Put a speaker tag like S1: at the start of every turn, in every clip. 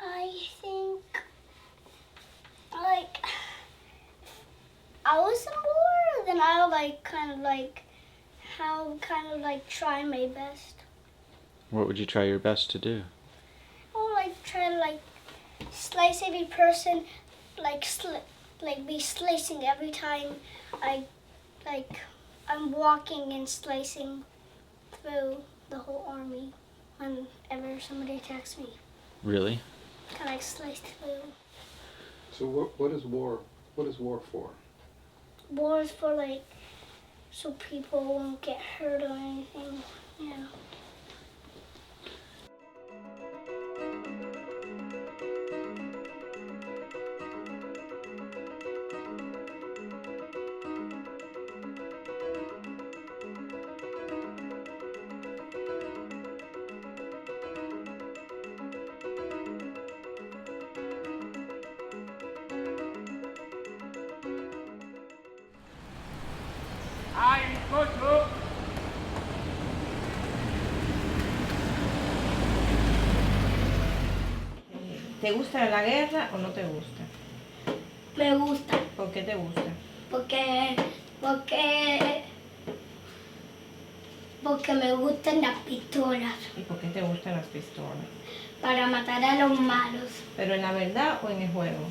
S1: I think, like, I was in war, then I'll try my best.
S2: What would you try your best to do?
S1: I'll try to slice every person, be slicing every time I'm walking and slicing through the whole army whenever somebody attacks me.
S2: Really?
S1: Kind of slice through.
S3: So what is war? What is war for?
S1: War is for so people won't get hurt or anything. Yeah.
S4: ¿Te gusta la guerra o no te gusta?
S1: Me gusta.
S4: ¿Por qué te gusta?
S1: Porque me gustan las pistolas.
S4: ¿Y por qué te gustan las pistolas?
S1: Para matar a los malos.
S4: ¿Pero en la verdad o en el juego?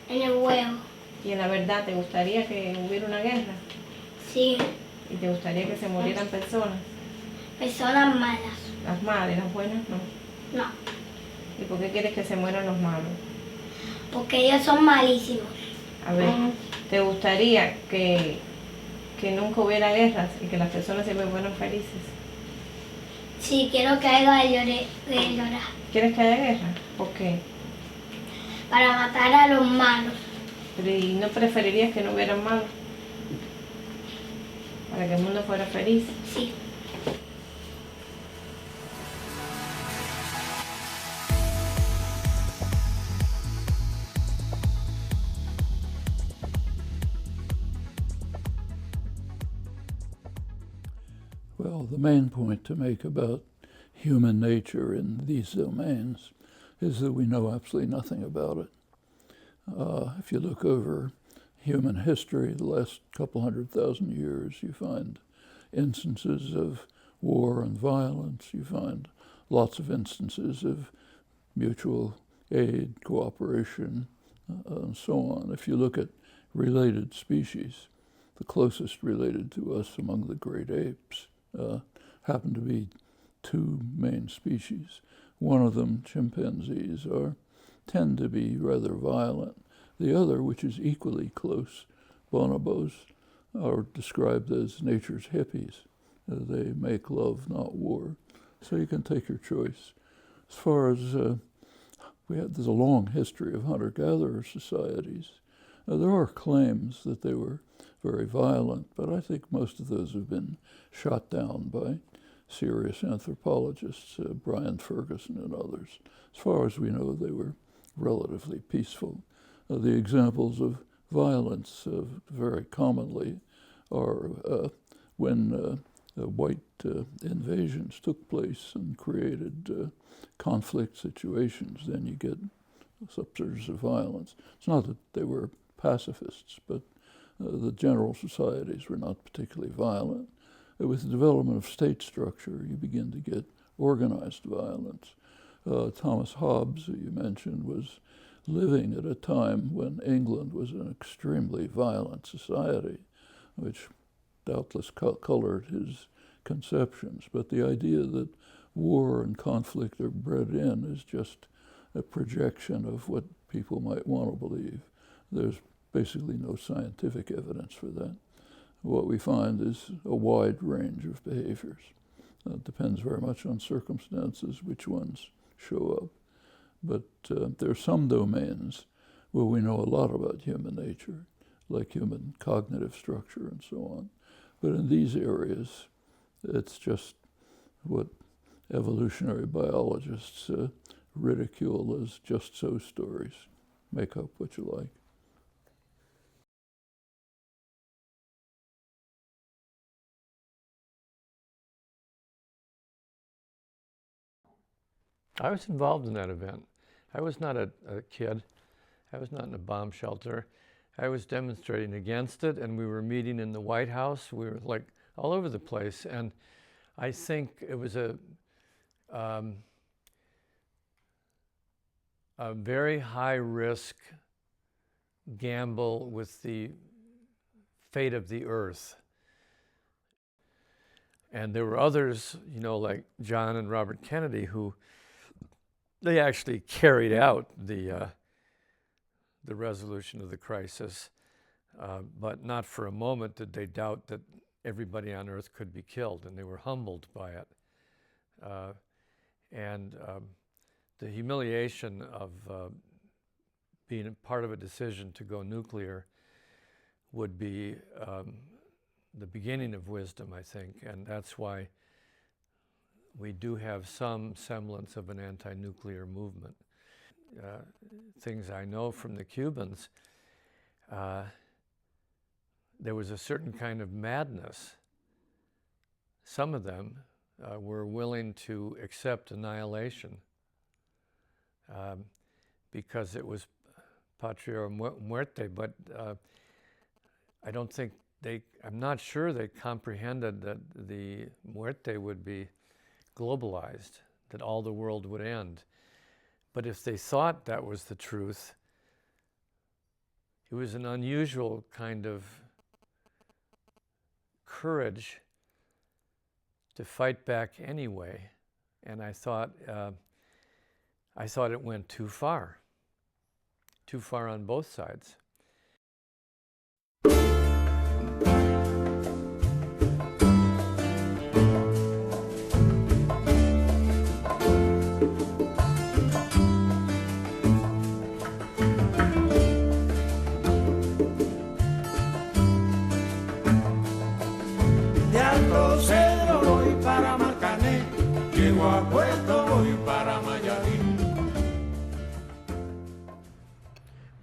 S1: En el juego.
S4: ¿Y en la verdad te gustaría que hubiera una guerra?
S1: Sí.
S4: ¿Y te gustaría que se murieran personas?
S1: Personas malas.
S4: ¿Las malas y las buenas no?
S1: No.
S4: ¿Y por qué quieres que se mueran los malos?
S1: Porque ellos son malísimos.
S4: A ver, ¿te gustaría que nunca hubiera guerras y que las personas siempre fueran felices?
S1: Sí, quiero que haya guerra.
S4: ¿Quieres que haya guerra? ¿Por qué?
S1: Para matar a los malos.
S4: Pero ¿y no preferirías que no hubieran malos? Para que el mundo fuera feliz.
S1: Sí.
S5: Well, the main point to make about human nature in these domains is that we know absolutely nothing about it. If you look over human history, the last couple 100,000 years, you find instances of war and violence. You find lots of instances of mutual aid, cooperation, and so on. If you look at related species, the closest related to us among the great apes happen to be two main species. One of them, chimpanzees, tend to be rather violent. The other, which is equally close, bonobos, are described as nature's hippies. They make love, not war. So you can take your choice. As far as there's a long history of hunter-gatherer societies. There are claims that they were very violent, but I think most of those have been shot down by serious anthropologists, Brian Ferguson and others. As far as we know, they were relatively peaceful. The examples of violence very commonly are when white invasions took place and created conflict situations, then you get subsurge violence. It's not that they were pacifists, but the general societies were not particularly violent. With the development of state structure, you begin to get organized violence. Thomas Hobbes, who you mentioned, was living at a time when England was an extremely violent society, which doubtless colored his conceptions. But the idea that war and conflict are bred in is just a projection of what people might want to believe. There's basically no scientific evidence for that. What we find is a wide range of behaviors. It depends very much on circumstances, which ones show up. But there are some domains where we know a lot about human nature, like human cognitive structure and so on. But in these areas, it's just what evolutionary biologists ridicule as just so stories. Make up what you like.
S6: I was involved in that event. I was not a kid. I was not in a bomb shelter. I was demonstrating against it, and we were meeting in the White House. We were like all over the place, and I think it was a very high-risk gamble with the fate of the Earth. And there were others, you know, like John and Robert Kennedy, who they actually carried out the resolution of the crisis, but not for a moment did they doubt that everybody on Earth could be killed, and they were humbled by it. The humiliation of being a part of a decision to go nuclear would be the beginning of wisdom, I think, and that's why we do have some semblance of an anti-nuclear movement. Things I know from the Cubans, there was a certain kind of madness. Some of them were willing to accept annihilation because it was patria or muerte, but I don't think I'm not sure they comprehended that the muerte would be globalized, that all the world would end. But if they thought that was the truth, it was an unusual kind of courage to fight back anyway. And I thought it went too far on both sides.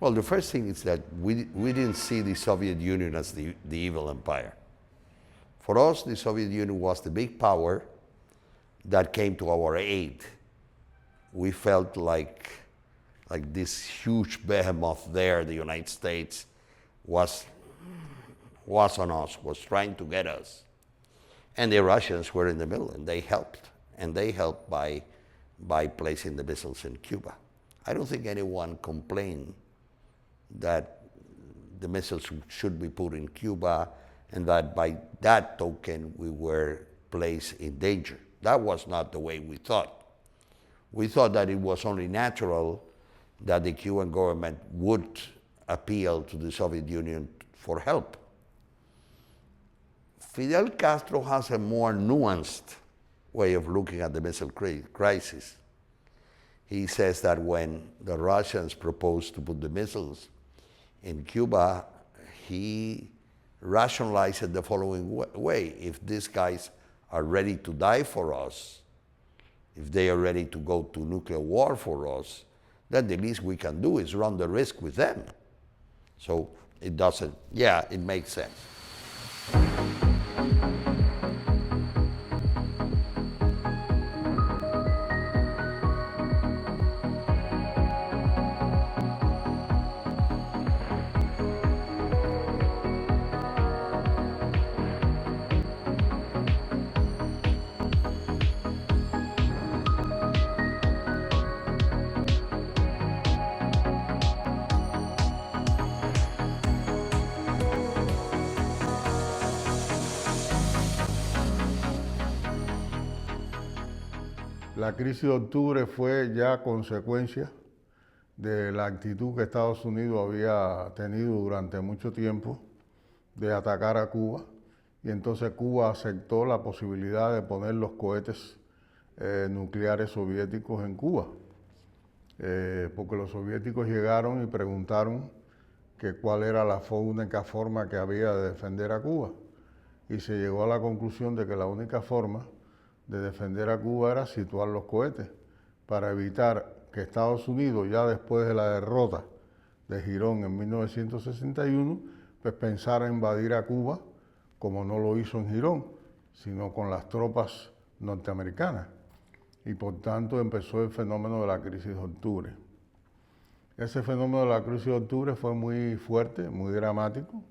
S7: Well, the first thing is that we didn't see the Soviet Union as the evil empire. For us, the Soviet Union was the big power that came to our aid. We felt like this huge behemoth there, the United States, was on us, was trying to get us. And the Russians were in the middle, and they helped. And they helped by placing the missiles in Cuba. I don't think anyone complained that the missiles should be put in Cuba and that by that token we were placed in danger. That was not the way we thought. We thought that it was only natural that the Cuban government would appeal to the Soviet Union for help. Fidel Castro has a more nuanced way of looking at the missile crisis. He says that when the Russians proposed to put the missiles in Cuba, he rationalized it the following way. If these guys are ready to die for us, if they are ready to go to nuclear war for us, then the least we can do is run the risk with them. So it doesn't, yeah, it makes sense.
S8: La crisis de octubre fue ya consecuencia de la actitud que Estados Unidos había tenido durante mucho tiempo de atacar a Cuba, y entonces Cuba aceptó la posibilidad de poner los cohetes nucleares soviéticos en Cuba, porque los soviéticos llegaron y preguntaron que cuál era la única forma que había de defender a Cuba, y se llegó a la conclusión de que la única forma de defender a Cuba era situar los cohetes, para evitar que Estados Unidos, ya después de la derrota de Girón en 1961, pues pensara invadir a Cuba, como no lo hizo en Girón, sino con las tropas norteamericanas. Y por tanto empezó el fenómeno de la crisis de octubre. Ese fenómeno de la crisis de octubre fue muy fuerte, muy dramático,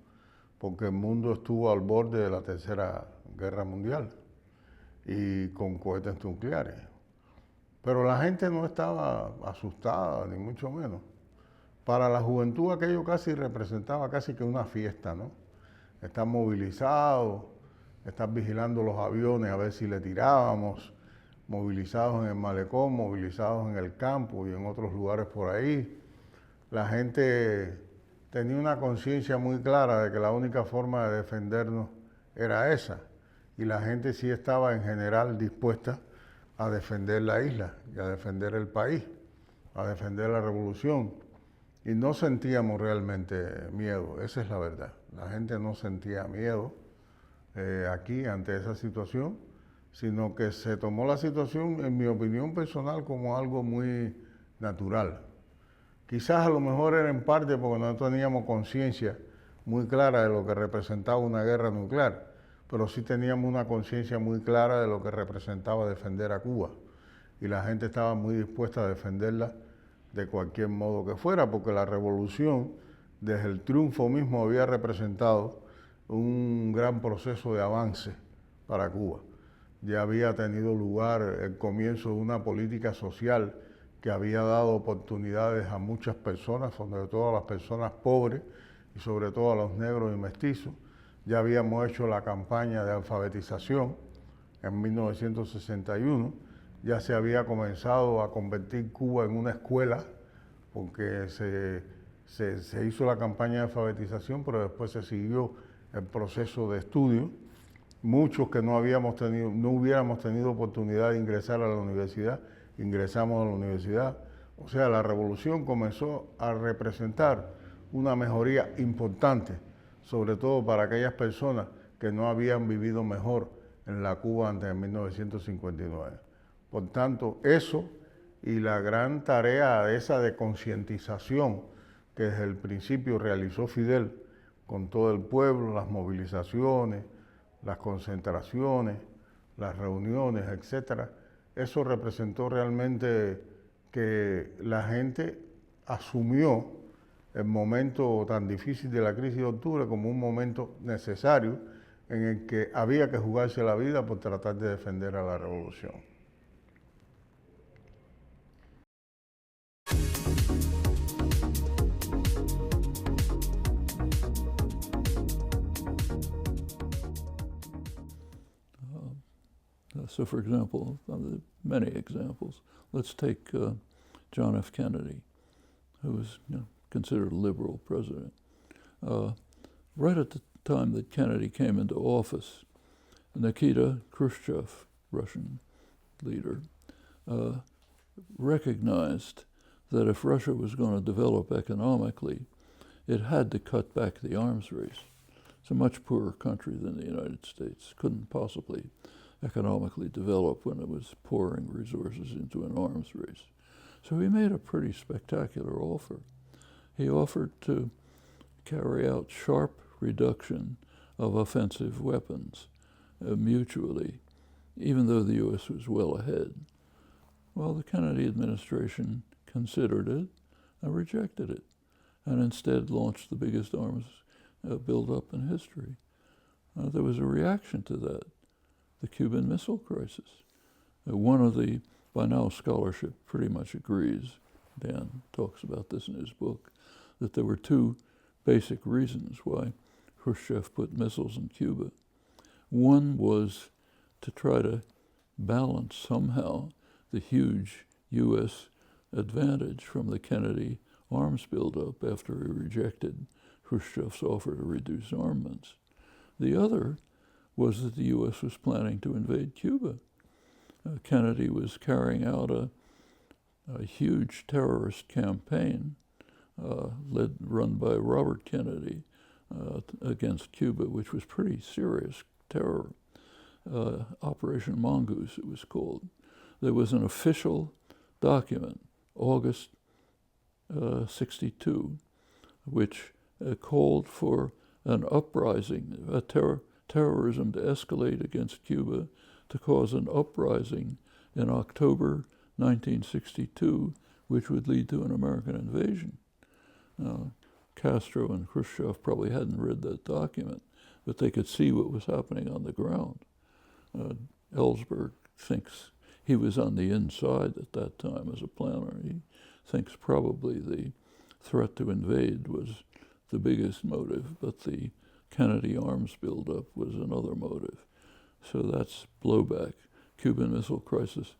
S8: porque el mundo estuvo al borde de la Tercera Guerra Mundial y con cohetes nucleares. Pero la gente no estaba asustada, ni mucho menos. Para la juventud aquello casi representaba casi que una fiesta, ¿no? Estar movilizados, estar vigilando los aviones a ver si le tirábamos, movilizados en el malecón, movilizados en el campo y en otros lugares por ahí. La gente tenía una conciencia muy clara de que la única forma de defendernos era esa. Y la gente sí estaba en general dispuesta a defender la isla y a defender el país, a defender la revolución. Y no sentíamos realmente miedo, esa es la verdad. La gente no sentía miedo aquí ante esa situación, sino que se tomó la situación, en mi opinión personal, como algo muy natural. Quizás a lo mejor era en parte porque no teníamos conciencia muy clara de lo que representaba una guerra nuclear, pero sí teníamos una conciencia muy clara de lo que representaba defender a Cuba. Y la gente estaba muy dispuesta a defenderla de cualquier modo que fuera, porque la revolución, desde el triunfo mismo, había representado un gran proceso de avance para Cuba. Ya había tenido lugar el comienzo de una política social que había dado oportunidades a muchas personas, sobre todo a las personas pobres y sobre todo a los negros y mestizos. Ya habíamos hecho la campaña de alfabetización en 1961, ya se había comenzado a convertir Cuba en una escuela, porque se hizo la campaña de alfabetización, pero después se siguió el proceso de estudio. Muchos que no hubiéramos tenido oportunidad de ingresar a la universidad, ingresamos a la universidad. O sea, la revolución comenzó a representar una mejoría importante, sobre todo para aquellas personas que no habían vivido mejor en la Cuba antes de 1959. Por tanto, eso y la gran tarea esa de concientización que desde el principio realizó Fidel con todo el pueblo, las movilizaciones, las concentraciones, las reuniones, etcétera, eso representó realmente que la gente asumió el momento tan difícil de la crisis de octubre como un momento necesario en el que había que jugarse la vida por tratar de defender a la revolución.
S5: So, for example, many examples. Let's take John F. Kennedy, who was considered a liberal president. Right at the time that Kennedy came into office, Nikita Khrushchev, Russian leader, recognized that if Russia was going to develop economically, it had to cut back the arms race. It's a much poorer country than the United States. Couldn't possibly economically develop when it was pouring resources into an arms race. So he made a pretty spectacular offer. He offered to carry out sharp reduction of offensive weapons mutually, even though the U.S. was well ahead. Well, the Kennedy administration considered it and rejected it, and instead launched the biggest arms buildup in history. There was a reaction to that, the Cuban Missile Crisis. One of the, by now scholarship pretty much agrees, Dan talks about this in his book, that there were two basic reasons why Khrushchev put missiles in Cuba. One was to try to balance somehow the huge U.S. advantage from the Kennedy arms buildup after he rejected Khrushchev's offer to reduce armaments. The other was that the U.S. was planning to invade Cuba. Kennedy was carrying out a huge terrorist campaign run by Robert Kennedy against Cuba, which was pretty serious terror. Operation Mongoose, it was called. There was an official document, August 62, which called for an uprising, terrorism to escalate against Cuba, to cause an uprising in October 1962 which would lead to an American invasion. Castro and Khrushchev probably hadn't read that document, but they could see what was happening on the ground. Ellsberg thinks he was on the inside at that time as a planner. He thinks probably the threat to invade was the biggest motive, but the Kennedy arms buildup was another motive. So that's blowback. Cuban Missile Crisis,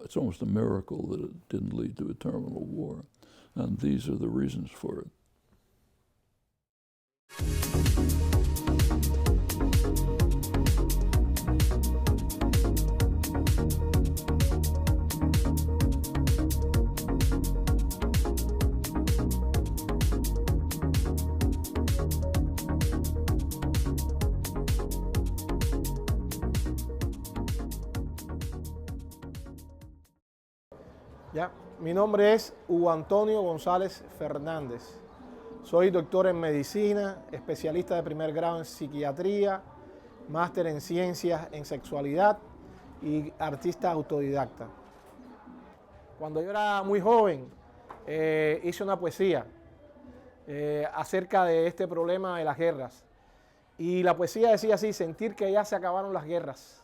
S5: it's almost a miracle that it didn't lead to a terminal war. And these are the reasons for it.
S9: Ya, mi nombre es Hugo Antonio González Fernández. Soy doctor en medicina, especialista de primer grado en psiquiatría, máster en ciencias en sexualidad y artista autodidacta. Cuando yo era muy joven, hice una poesía acerca de este problema de las guerras. Y la poesía decía así: sentir que ya se acabaron las guerras,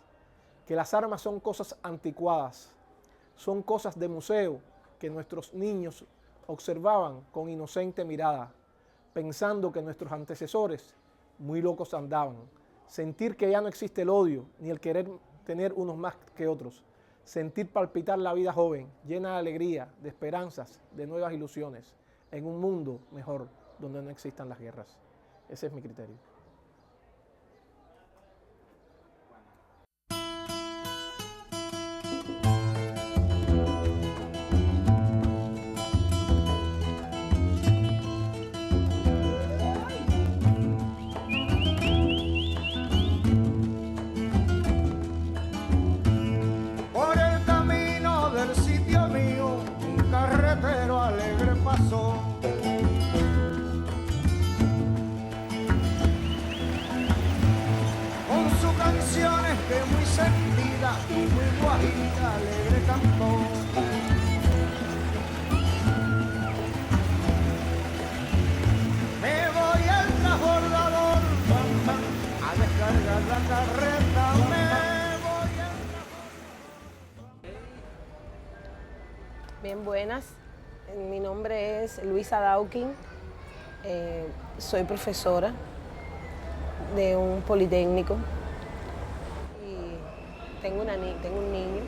S9: que las armas son cosas anticuadas, son cosas de museo que nuestros niños observaban con inocente mirada, pensando que nuestros antecesores muy locos andaban. Sentir que ya no existe el odio, ni el querer tener unos más que otros. Sentir palpitar la vida joven, llena de alegría, de esperanzas, de nuevas ilusiones, en un mundo mejor, donde no existan las guerras. Ese es mi criterio.
S4: Bien, buenas. Mi nombre es Luisa Dawkins. Soy profesora de un politécnico y tengo un niño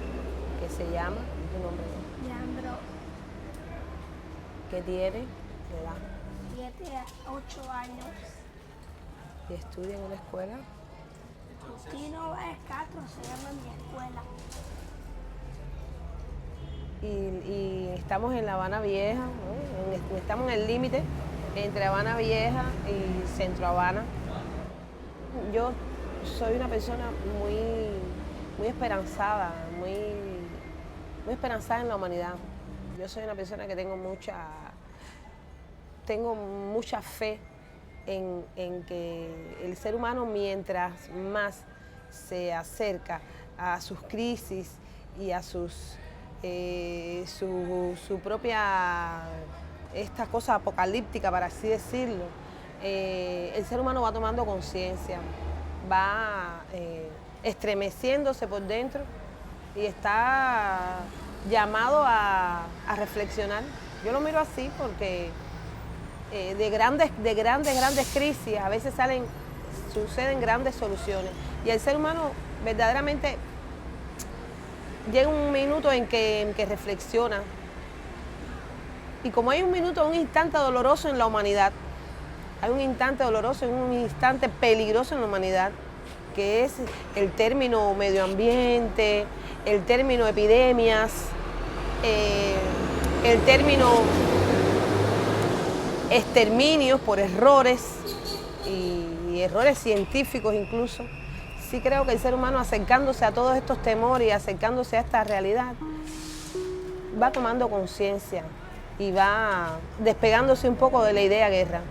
S4: que se llama, ¿tu nombre?
S1: Leandro.
S4: ¿Qué tiene? ¿De edad?
S1: 7 a 8 años.
S4: ¿Y estudia en una escuela?
S1: Tino Castro se llama mi escuela.
S4: Y estamos en La Habana Vieja, ¿no? Estamos en el límite entre Habana Vieja y Centro Habana. Yo soy una persona muy esperanzada, muy esperanzada en la humanidad. Yo soy una persona que tengo mucha fe en que el ser humano, mientras más se acerca a sus crisis y a su propia, esta cosa apocalíptica, para así decirlo, el ser humano va tomando conciencia, va estremeciéndose por dentro y está llamado a reflexionar. Yo lo miro así porque de grandes crisis a veces suceden grandes soluciones, y el ser humano verdaderamente llega un minuto en que reflexiona, y como hay un instante doloroso en la humanidad, hay un instante doloroso, un instante peligroso en la humanidad, que es el término medio ambiente, el término epidemias, el término exterminios por errores y errores científicos incluso. Sí creo que el ser humano, acercándose a todos estos temores y acercándose a esta realidad, va tomando conciencia y va despegándose un poco de la idea guerra.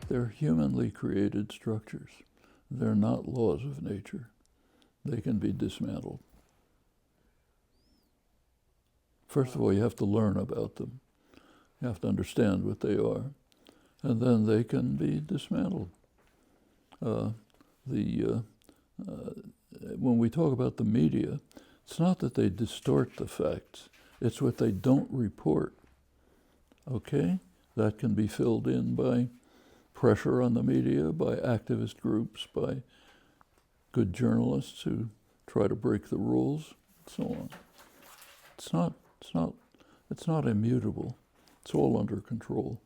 S5: They're humanly created structures. They're not laws of nature. They can be dismantled. First of all, you have to learn about them. You have to understand what they are. And then they can be dismantled. When we talk about the media, it's not that they distort the facts. It's what they don't report. Okay? That can be filled in by pressure on the media, by activist groups, by good journalists who try to break the rules, and so on. It's not immutable. It's all under control.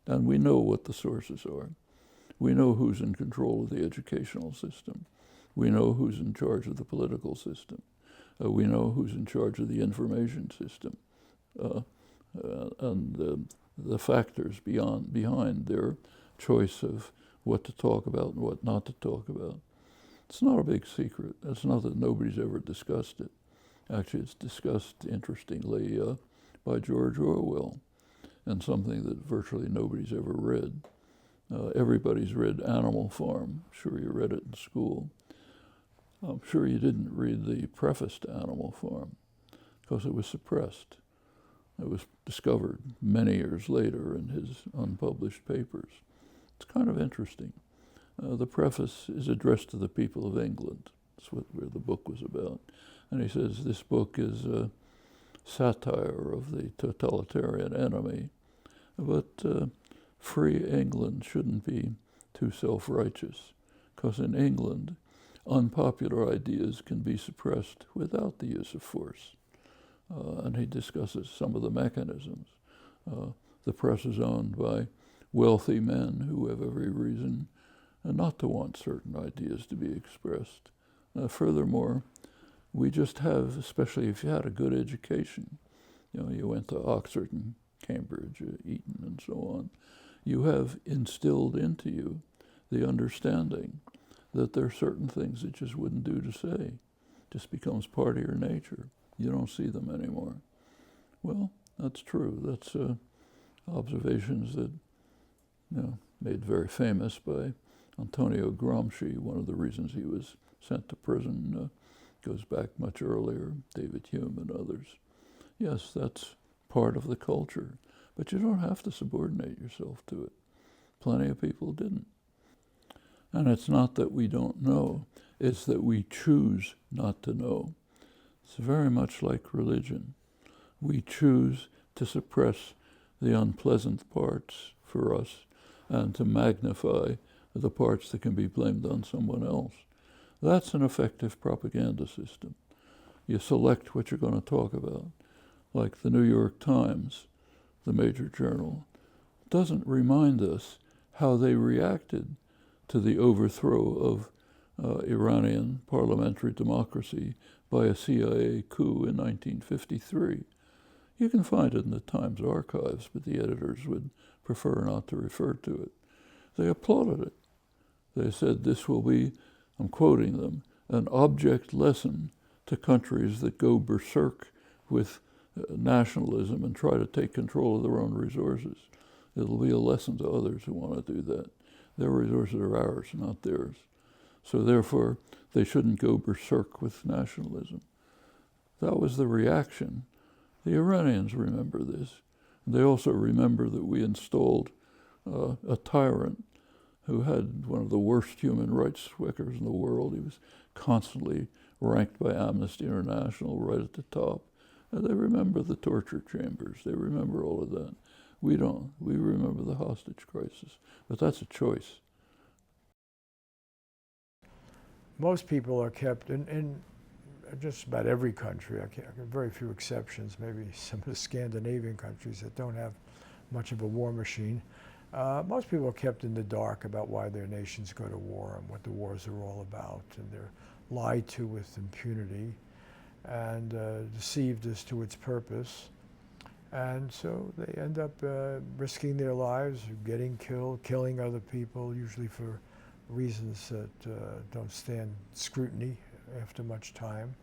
S5: And we know what the sources are. We know who's in control of the educational system. We know who's in charge of the political system. We know who's in charge of the information system. And the factors behind their choice of what to talk about and what not to talk about. It's not a big secret. It's not that nobody's ever discussed it. Actually, it's discussed, interestingly, by George Orwell, and something that virtually nobody's ever read. Everybody's read Animal Farm. Sure, you read it in school. I'm sure you didn't read the preface to Animal Farm, because it was suppressed. It was discovered many years later in his unpublished papers. It's kind of interesting. The preface is addressed to the people of England. That's where the book was about. And he says this book is a satire of the totalitarian enemy, but free England shouldn't be too self-righteous, because in England, unpopular ideas can be suppressed without the use of force. And he discusses some of the mechanisms. The press is owned by wealthy men who have every reason not to want certain ideas to be expressed. Furthermore, we just have, especially if you had a good education, you went to Oxford and Cambridge, Eton, and so on, you have instilled into you the understanding that there are certain things that just wouldn't do to say. Just becomes part of your nature. You don't see them anymore. Well, that's true. That's observations that made very famous by Antonio Gramsci. One of the reasons he was sent to prison goes back much earlier, David Hume and others. Yes, that's part of the culture, but you don't have to subordinate yourself to it. Plenty of people didn't. And it's not that we don't know, it's that we choose not to know. It's very much like religion. We choose to suppress the unpleasant parts for us and to magnify the parts that can be blamed on someone else. That's an effective propaganda system. You select what you're going to talk about. Like the New York Times, the major journal, doesn't remind us how they reacted to the overthrow of Iranian parliamentary democracy by a CIA coup in 1953. You can find it in the Times archives, but the editors would prefer not to refer to it. They applauded it. They said this will be, I'm quoting them, an object lesson to countries that go berserk with nationalism and try to take control of their own resources. It'll be a lesson to others who want to do that. Their resources are ours, not theirs. So therefore, they shouldn't go berserk with nationalism. That was the reaction. The Iranians remember this. They also remember that we installed a tyrant who had one of the worst human rights records in the world. He was constantly ranked by Amnesty International right at the top. And they remember the torture chambers. They remember all of that. We don't. We remember the hostage crisis. But that's a choice.
S10: Most people are kept in just about every country, very few exceptions, maybe some of the Scandinavian countries that don't have much of a war machine. Most people are kept in the dark about why their nations go to war and what the wars are all about, and they're lied to with impunity and deceived as to its purpose. And so they end up risking their lives, getting killed, killing other people, usually for reasons that don't stand scrutiny after much time.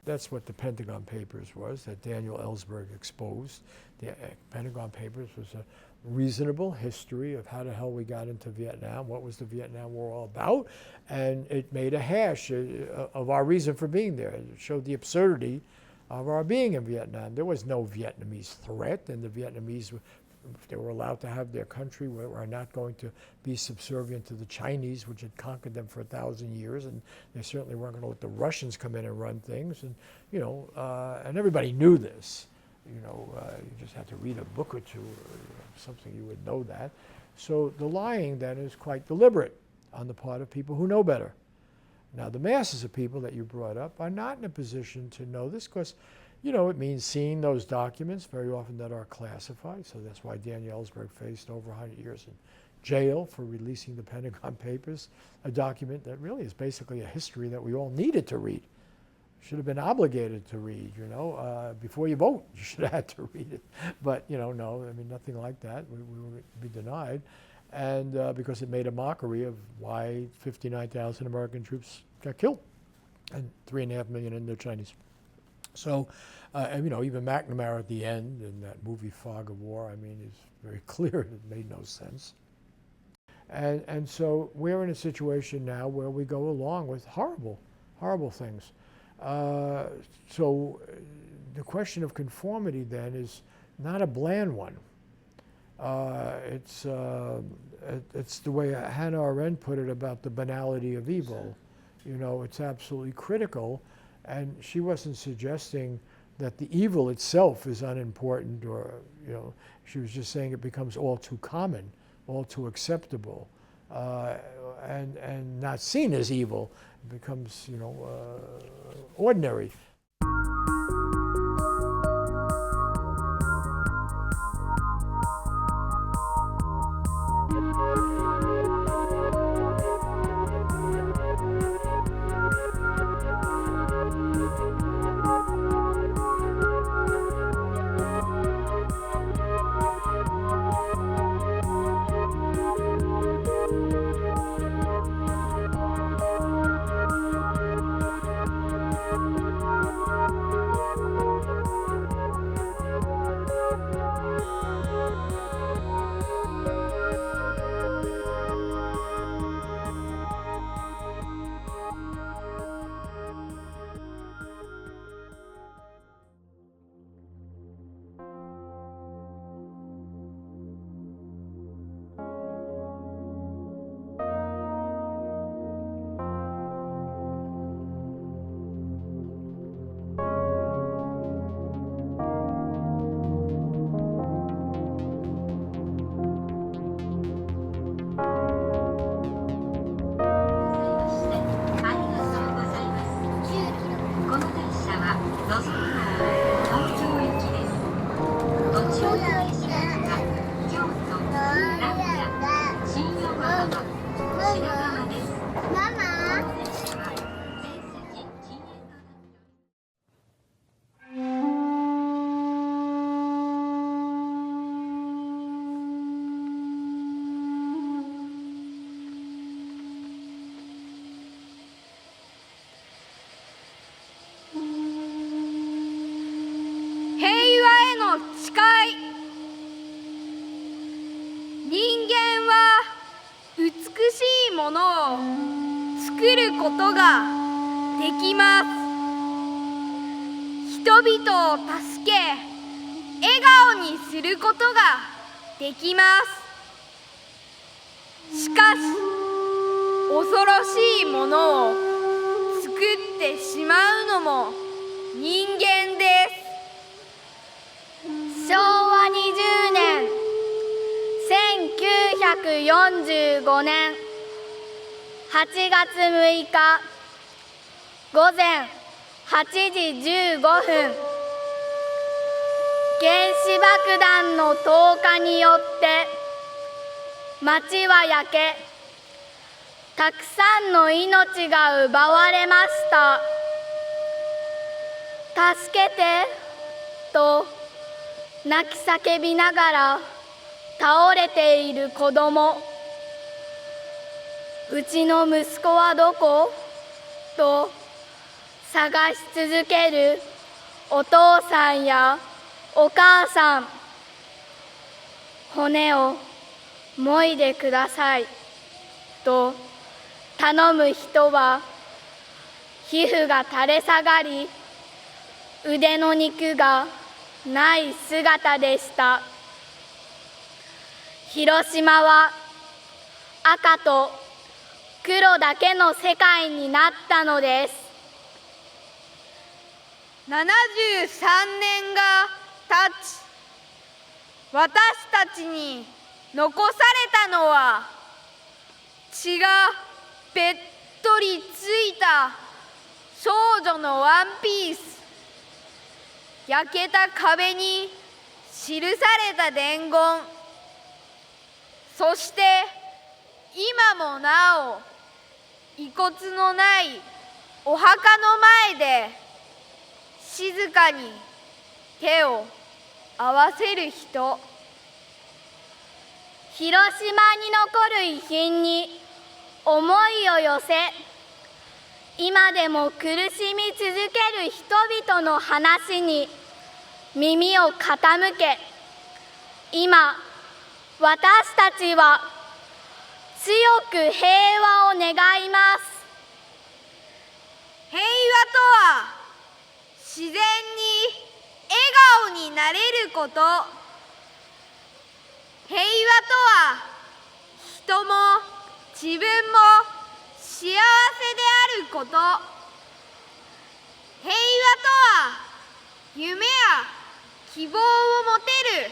S10: That's what the Pentagon Papers was, that Daniel Ellsberg exposed. The Pentagon Papers was a reasonable history of how the hell we got into Vietnam, what was the Vietnam War all about, and it made a hash of our reason for being there. It showed the absurdity of our being in Vietnam. There was no Vietnamese threat, and the Vietnamese, if they were allowed to have their country, were not going to be subservient to the Chinese, which had conquered them for 1,000 years, and they certainly weren't going to let the Russians come in and run things, and and everybody knew this. You just had to read a book or two, or something, you would know that. So the lying then is quite deliberate on the part of people who know better. Now the masses of people that you brought up are not in a position to know this because, it means seeing those documents very often that are classified. So that's why Daniel Ellsberg faced over 100 years in jail for releasing the Pentagon Papers, a document that really is basically a history that we all needed to read. Should have been obligated to read, before you vote, you should have had to read it. But, no, nothing like that. We would be denied. And because it made a mockery of why 59,000 American troops got killed and 3.5 million Indochinese. So, even McNamara at the end in that movie Fog of War, is very clear it made no sense. And so we're in a situation now where we go along with horrible, horrible things. So the question of conformity then is not a bland one. It's the way Hannah Arendt put it about the banality of evil. It's absolutely critical, and she wasn't suggesting that the evil itself is unimportant, or she was just saying it becomes all too common, all too acceptable, and not seen as evil. It becomes ordinary.1945
S11: 年8月6日午前8時15分、原子爆弾の投下によって町は焼け、たくさんの命が奪われました。助けてと泣き叫びながら倒れている子供、うちの息子はどこ？と探し続けるお父さんやお母さん、骨をもいでくださいと頼む人は皮膚が垂れ下がり腕の肉がない姿でした。広島は赤と黒だけの世界になったのです。
S12: 73年が経ち、私たちに残されたのは血がべっとりついた少女のワンピース、焼けた壁に記された伝言、そして今もなお遺骨のないお墓の前で静かに手を合わせる人。
S11: 広島に残る遺品に思いを寄せ、今でも苦しみ続ける人々の話に耳を傾け、今私たちは強く平和を願います。
S12: 平和とは自然に笑顔になれること。平和とは人も自分も幸せであること。平和とは夢や希望を持てる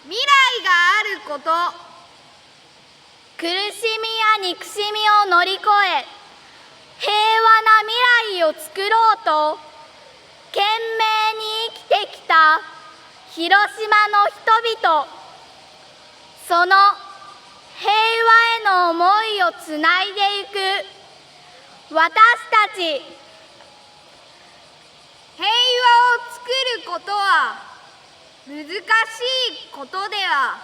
S12: 未来があること。
S11: 苦しみや憎しみを乗り越え、平和な未来を作ろうと懸命に生きてきた広島の人々、その平和への思いをつないでいく私たち。
S12: 平和を作ることは難しいことでは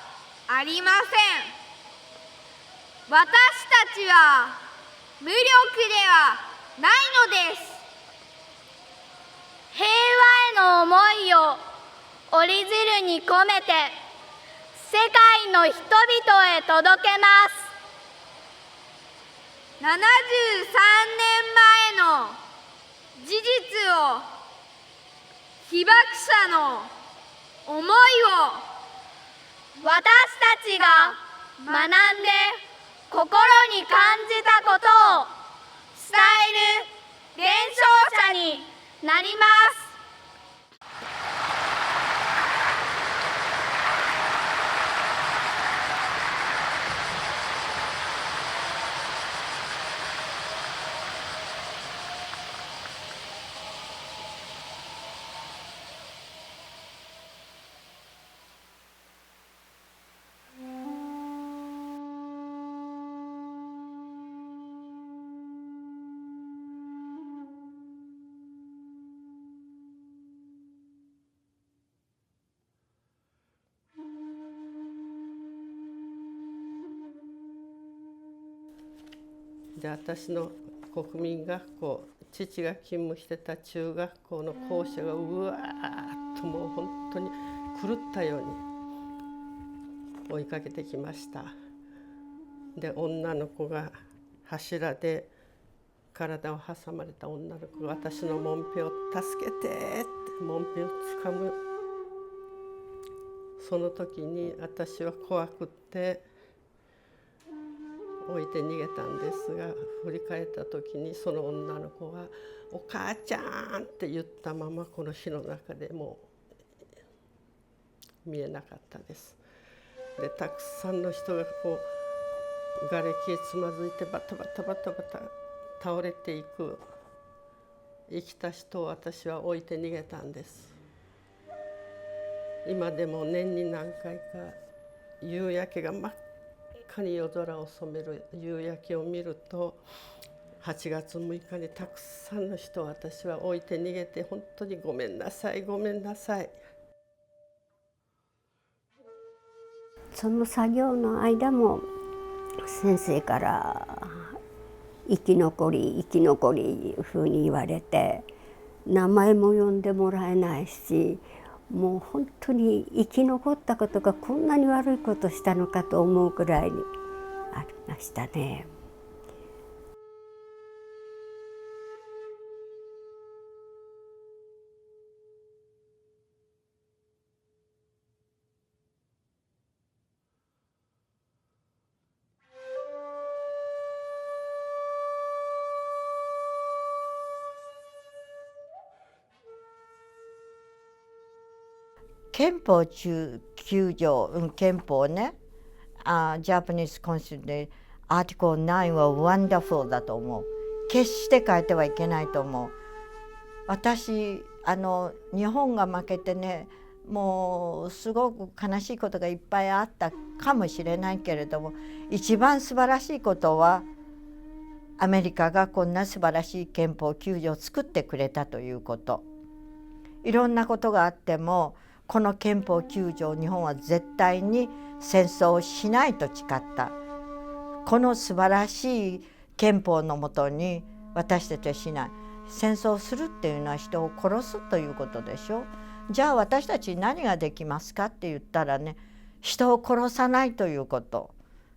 S12: ありません。私たちは無力ではないのです。
S11: 平和への思いを折り鶴に込めて世界の人々へ届けます。
S12: 73年前の事実を、被爆者の思いを
S11: 私たちが学んで心に感じたことを伝える伝承者になります。
S13: で、私の国民学校、父が勤務してた中学校の校舎がうわーっともう本当に狂ったように追いかけてきました。で、女の子が柱で体を挟まれた女の子が私のもんぺを助けてってもんぺをつかむ。その時に私は怖くって置いて逃げたんですが、振り返った時にその女の子が「お母ちゃん」って言ったままこの火の中でもう見えなかったです。で、たくさんの人がこう瓦礫へつまずいてバタバタバタバタ倒れていく生きた人を私は置いて逃げたんです。今でも年に何回か夕焼けが真っ赤に夜空を染める夕焼けを見ると、8月6日にたくさんの人を私は置いて逃げて本当にごめんなさいごめんなさい。
S14: その作業の間も先生から生き残り生き残りいうふうに言われて、名前も呼んでもらえないし、もう本当に生き残ったことがこんなに悪いことしたのかと思うくらいにありましたね。
S15: 憲法9条、憲法ね、Japanese Constitution で Article 9は wonderful だと思う。決して変えてはいけないと思う。私日本が負けてね、もうすごく悲しいことがいっぱいあったかもしれないけれども、一番素晴らしいことはアメリカがこんな素晴らしい憲法9条を作ってくれたということ。いろんなことがあってもこの憲法9条、日本は絶対に戦争をしないと誓った。この素晴らしい憲法のもとに私たちはしない。戦争をするっていうのは人を殺すということでしょ。じゃあ私たちに何ができますかって言ったらね、人を殺さないということ。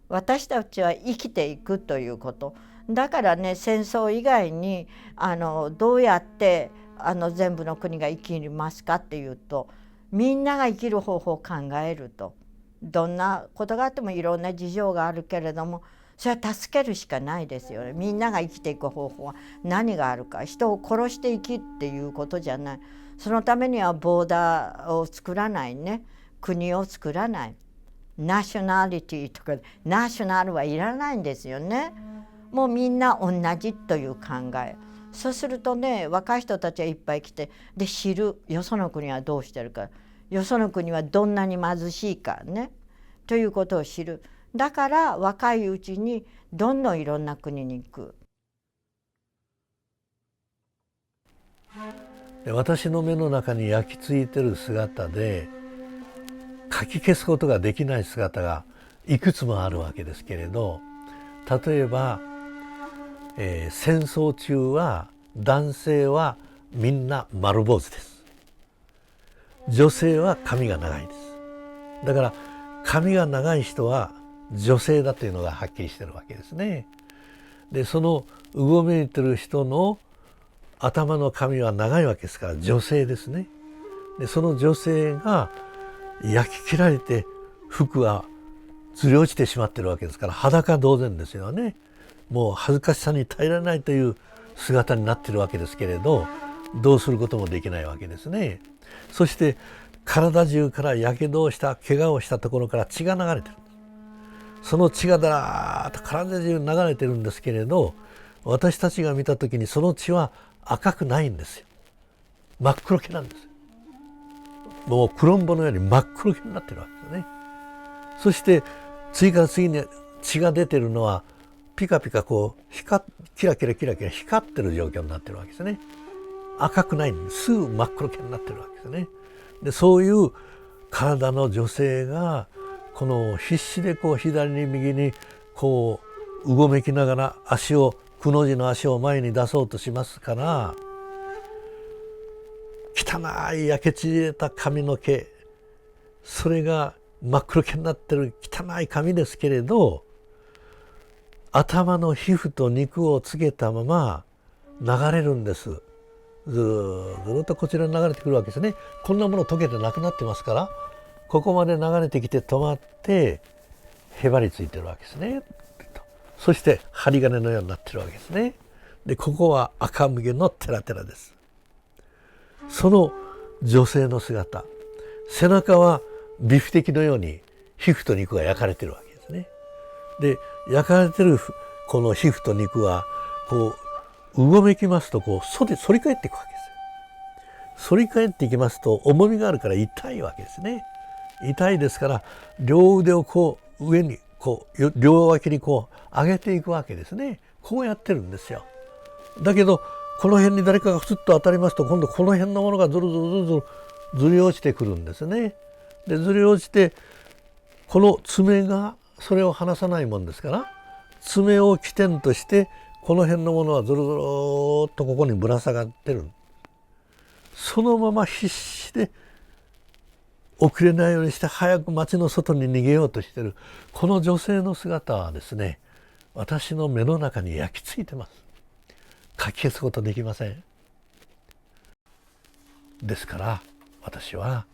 S15: 私たちは生きていくということ。だからね、戦争以外にどうやって全部の国が生きますかっていうと、みんなが生きる方法を考えると。どんなことがあってもいろんな事情があるけれども、それは助けるしかないですよね。みんなが生きていく方法は何があるか。人を殺して生きっていうことじゃない。そのためにはボーダーを作らないね。国を作らない。ナショナリティとかナショナルはいらないんですよね。もうみんな同じという考え。そうするとね、若い人たちはいっぱい来て、で知る、よその国はどうしてるか、よその国はどんなに貧しいかねということを知る。だから若いうちにどんどんいろんな国に行く。
S16: 私の目の中に焼き付いてる姿でかき消すことができない姿がいくつもあるわけですけれど、例えば、戦争中は男性はみんな丸坊主です。女性は髪が長いです。だから髪が長い人は女性だというのがはっきりしてるわけですね。でそのうごめいてる人の頭の髪は長いわけですから女性ですね。でその女性が焼き切られて服はずり落ちてしまってるわけですから、裸同然ですよね。もう恥ずかしさに耐えられないという姿になってるわけですけれど、どうすることもできないわけですね。そして体中からやけどをした怪我をしたところから血が流れてる。その血がだらーっと体中に流れてるんですけれど、私たちが見た時にその血は赤くないんですよ。真っ黒けなんですよ。もうクロンボのように真っ黒けになってるわけですね。そして次から次に血が出てるのはピカピカこうキラキラキラキラ光ってる状況になってるわけですね。赤くないんです。すぐ真っ黒けになってるわけですね。でそういう体の女性がこの必死でこう左に右にこううごめきながら足をくの字の足を前に出そうとしますから、汚い焼けちれた髪の毛、それが真っ黒けになってる汚い髪ですけれど、頭の皮膚と肉をつけたまま流れるんです。ずっとこちらに流れてくるわけですね。こんなもの溶けてなくなってますから、ここまで流れてきて止まってへばりついてるわけですね。そして針金のようになってるわけですね。でここは赤むげのテラテラです。その女性の姿、背中はビフテキのように皮膚と肉が焼かれてるわけですね。で焼かれてるこの皮膚と肉はこううごめきますとこう反り返っていくわけです。反り返っていきますと重みがあるから痛いわけですね。痛いですから両腕をこう上にこう両脇にこう上げていくわけですね。こうやってるんですよ。だけどこの辺に誰かがスッと当たりますと今度この辺のものがずるずるずるずるずり落ちてくるんですね。でずり落ちてこの爪がそれを離さないもんですから、爪を起点としてこの辺のものはずるずるっとここにぶら下がってる。そのまま必死で遅れないようにして早く町の外に逃げようとしているこの女性の姿はですね、私の目の中に焼き付いてます。かき消すことできません。ですから私は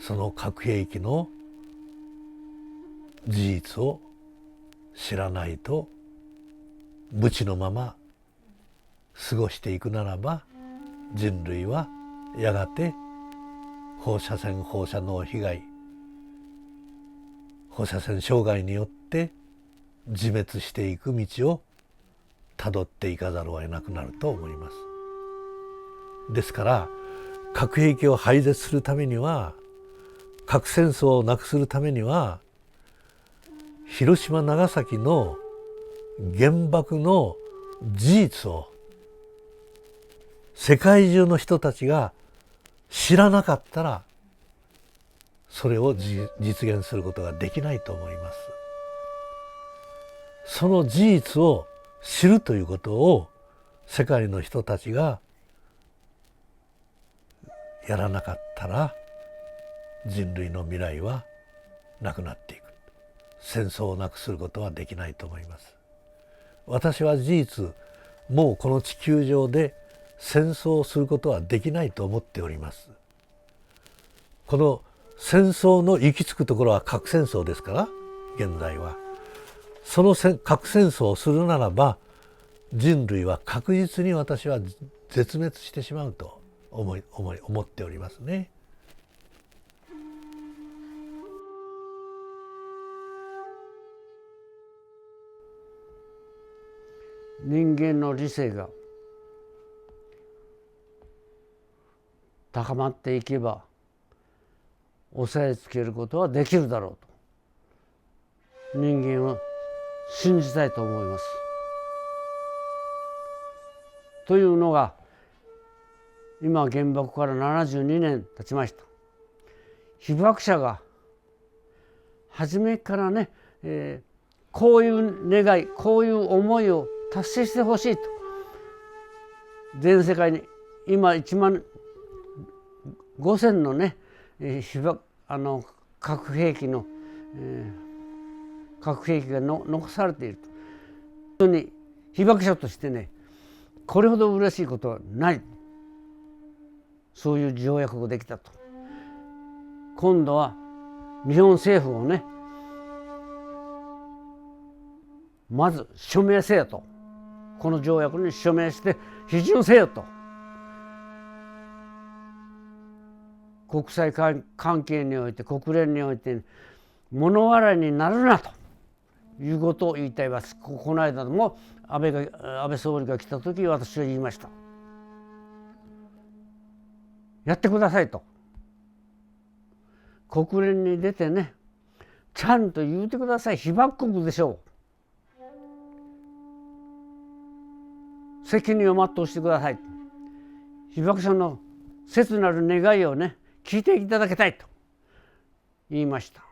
S16: その核兵器の事実を知らないと無知のまま過ごしていくならば、人類はやがて放射線放射能被害、放射線障害によって自滅していく道をたどっていかざるを得なくなると思います。ですから核兵器を廃絶するためには、核戦争をなくするためには、広島長崎の原爆の事実を世界中の人たちが知らなかったら、それを実現することができないと思います。その事実を知るということを世界の人たちがやらなかったら、人類の未来はなくなっていく。戦争をなくすることはできないと思います。私は事実、もうこの地球上で戦争をすることはできないと思っております。この戦争の行き着くところは核戦争ですから、現在はその核戦争をするならば、人類は確実に私は絶滅してしまうと思っておりますね。
S17: 人間の理性が高まっていけば抑えつけることはできるだろうと人間は信じたいと思います。というのが今原爆から72年経ちました。被爆者が初めからね、こういう願い、こういう思いを達成してほしいと、全世界に今1万5000のね、核兵器の、核兵器が残されていると。本当に被爆者としてね、これほど嬉しいことはない。そういう条約ができたと。今度は日本政府をね、まず署名せよと。この条約に署名して批准せよと。国際関係において、国連において物笑いになるなということを言いたいます。この間も安倍総理が来た時、私は言いました。やってくださいと。国連に出てね、ちゃんと言うてください。被爆国でしょう。責任を全うしてください。被爆者の切なる願いをね、聞いていただきたいと言いました。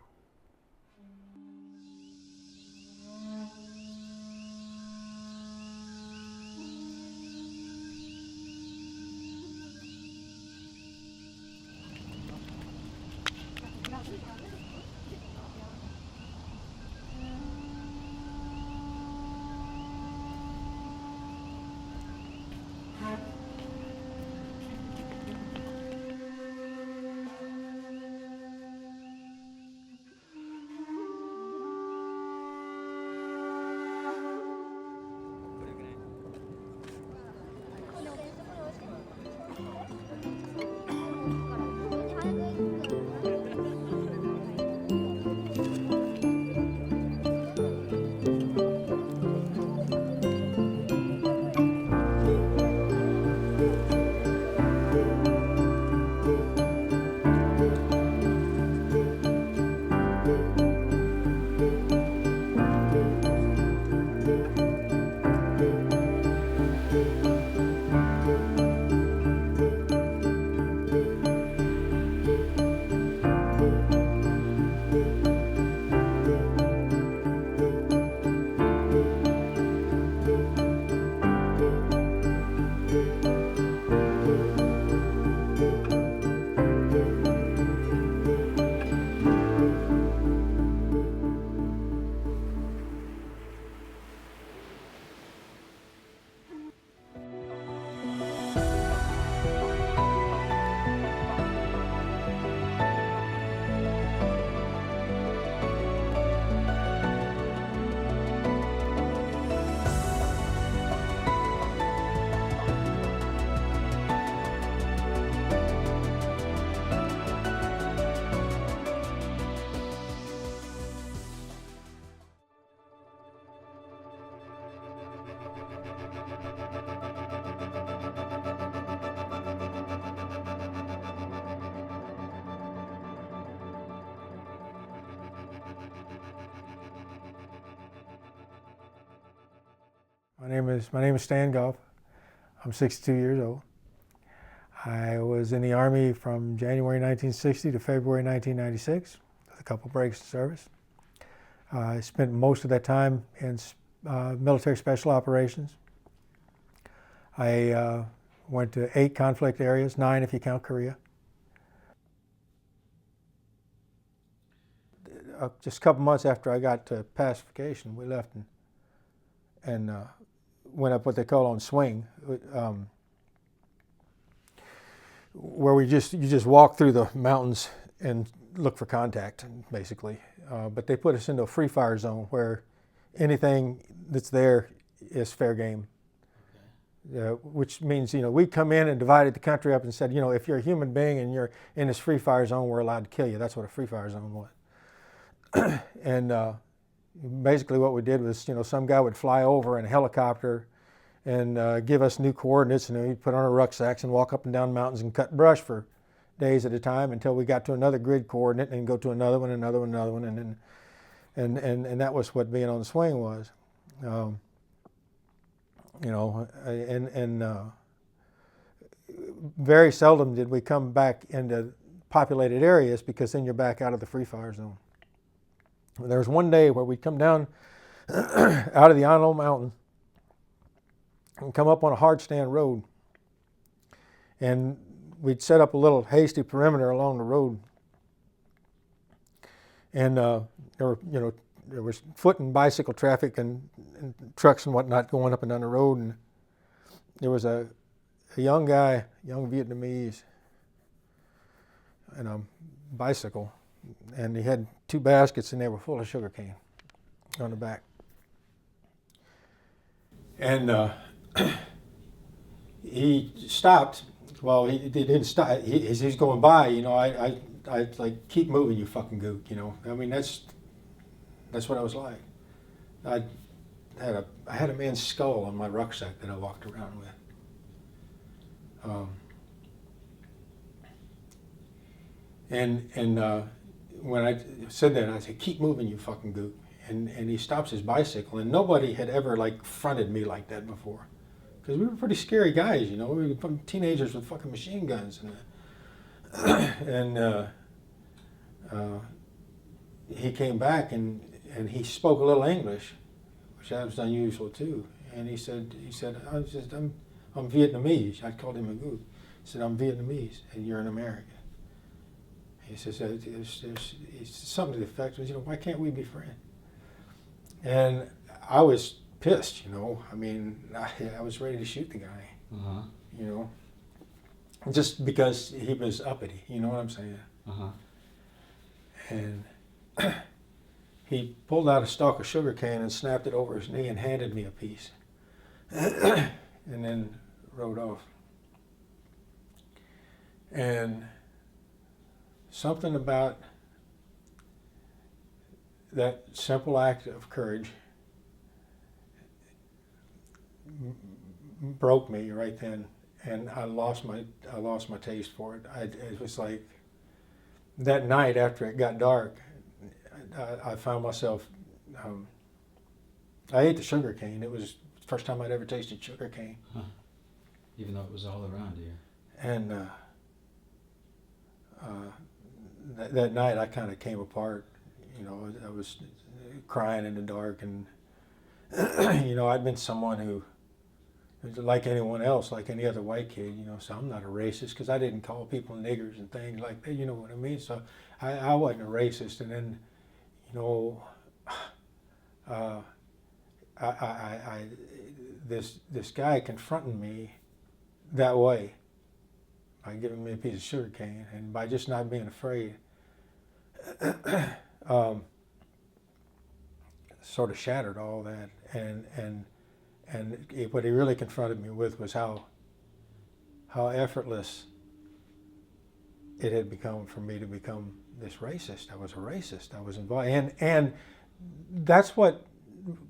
S9: My name is Stan Goff. I'm 62 years old. I was in the Army from January 1960 to February 1996 with a couple breaks in service. I spent most of that time in military special operations. I went to 8 conflict areas, 9 if you count Korea. Just a couple months after I got to pacification, we left and went up what they call on swing, where you just walk through the mountains and look for contact, basically. But they put us into a free fire zone where anything that's there is fair game. Which means, we come in and divided the country up and said, if you're a human being and you're in this free fire zone, we're allowed to kill you. That's what a free fire zone was. And basically what we did was, some guy would fly over in a helicopter and give us new coordinates, and we'd put on our rucksacks and walk up and down mountains and cut brush for days at a time until we got to another grid coordinate and go to another one, and that was what being on the swing was. Very seldom did we come back into populated areas, because then you're back out of the free fire zone. There was one day where we'd come down out of the Antelope Mountain and come up on a hard stand road, and we'd set up a little hasty perimeter along the road, and there was foot and bicycle traffic and trucks and whatnot going up and down the road, and there was a young guy, young Vietnamese, and a bicycle, and he had 2 baskets and they were full of sugar cane on the back. And he stopped. Well, he didn't stop. As he's going by, I like, keep moving, you fucking gook. I mean, that's what I was like. I had a man's skull on my rucksack that I walked around with. When I said that, I said, keep moving, you fucking gook. And he stops his bicycle, and nobody had ever fronted me like that before, because we were pretty scary guys, we were teenagers with fucking machine guns, and he came back and he spoke a little English, which was unusual too. And he said, I'm Vietnamese. I called him a gook. He said, I'm Vietnamese, and you're an American. He says, there's something to the effect of, why can't we be friends? And I was pissed, I mean, I was ready to shoot the guy, just because he was uppity, you know what I'm saying? And he pulled out a stalk of sugar cane and snapped it over his knee and handed me a piece, and then rode off. And something about that simple act of courage broke me right then, and I lost my taste for it. It was like that night after it got dark, I found myself. I ate the sugar cane. It was the first time I'd ever tasted sugar cane.
S2: Huh. Even though it was all around you.
S9: And that night I kind of came apart. I was crying in the dark, and I'd been someone who, like anyone else, like any other white kid, so I'm not a racist, because I didn't call people niggers and things like that, you know what I mean? So I wasn't a racist, and then, this guy confronting me that way by giving me a piece of sugar cane and by just not being afraid, sort of shattered all that, and what he really confronted me with was how effortless it had become for me to become this racist. I was a racist. I was involved, and that's what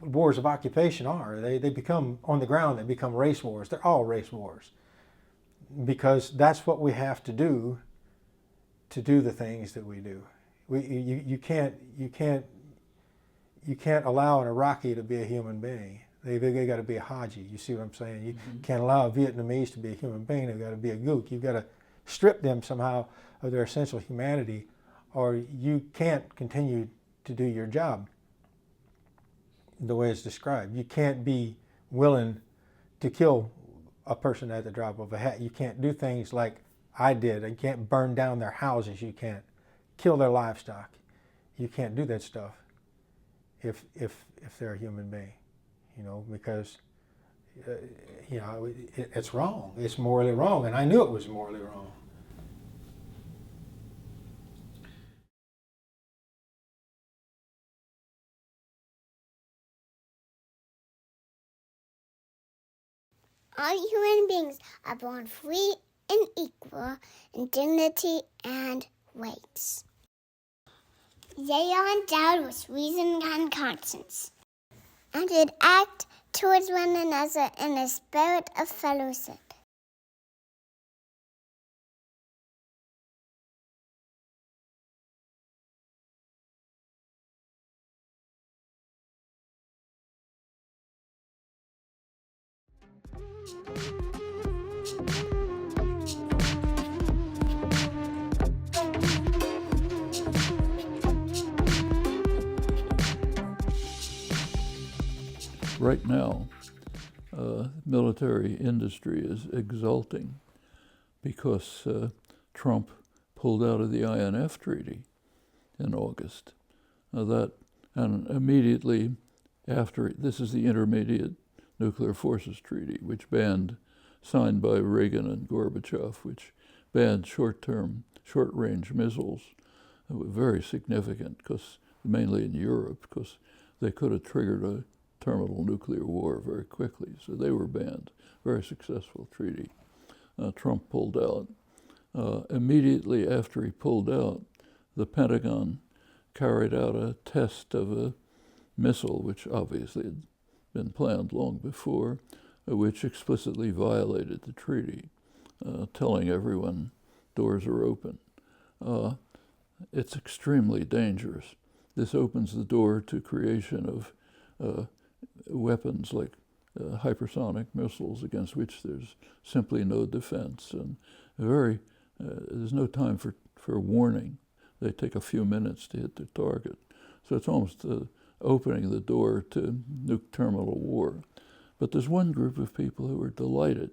S9: wars of occupation are. They become, on the ground, they become race wars. They're all race wars. Because that's what we have to do the things that we do. You can't allow an Iraqi to be a human being. They got to be a Haji. You see what I'm saying? You can't allow a Vietnamese to be a human being. They've got to be a Gook. You've got to strip them somehow of their essential humanity, or you can't continue to do your job the way it's described. You can't be willing to kill a person at the drop of a hat. You can't do things like I did. You can't burn down their houses. You can't kill their livestock. You can't do that stuff if they're a human being, you know, because you know, it's wrong. It's morally wrong, and I knew it was morally wrong.
S1: All human beings are born free and equal in dignity and rights. They are endowed with reason and conscience, and should act towards one another in a spirit of fellowship.
S5: Right now, military industry is exulting because Trump pulled out of the INF treaty in August. And immediately after, this is the Intermediate Nuclear Forces Treaty, which signed by Reagan and Gorbachev, which banned short-range missiles. It was very significant, because mainly in Europe, because they could have triggered a terminal nuclear war very quickly. So they were banned. Very successful treaty. Trump pulled out. Immediately after he pulled out, the Pentagon carried out a test of a missile, which obviously had been planned long before, which explicitly violated the treaty, telling everyone doors are open. It's extremely dangerous. This opens the door to creation of weapons like hypersonic missiles, against which there's simply no defense, and there's no time for warning. They take a few minutes to hit the target. So it's almost opening the door to nuke terminal war. But there's one group of people who are delighted,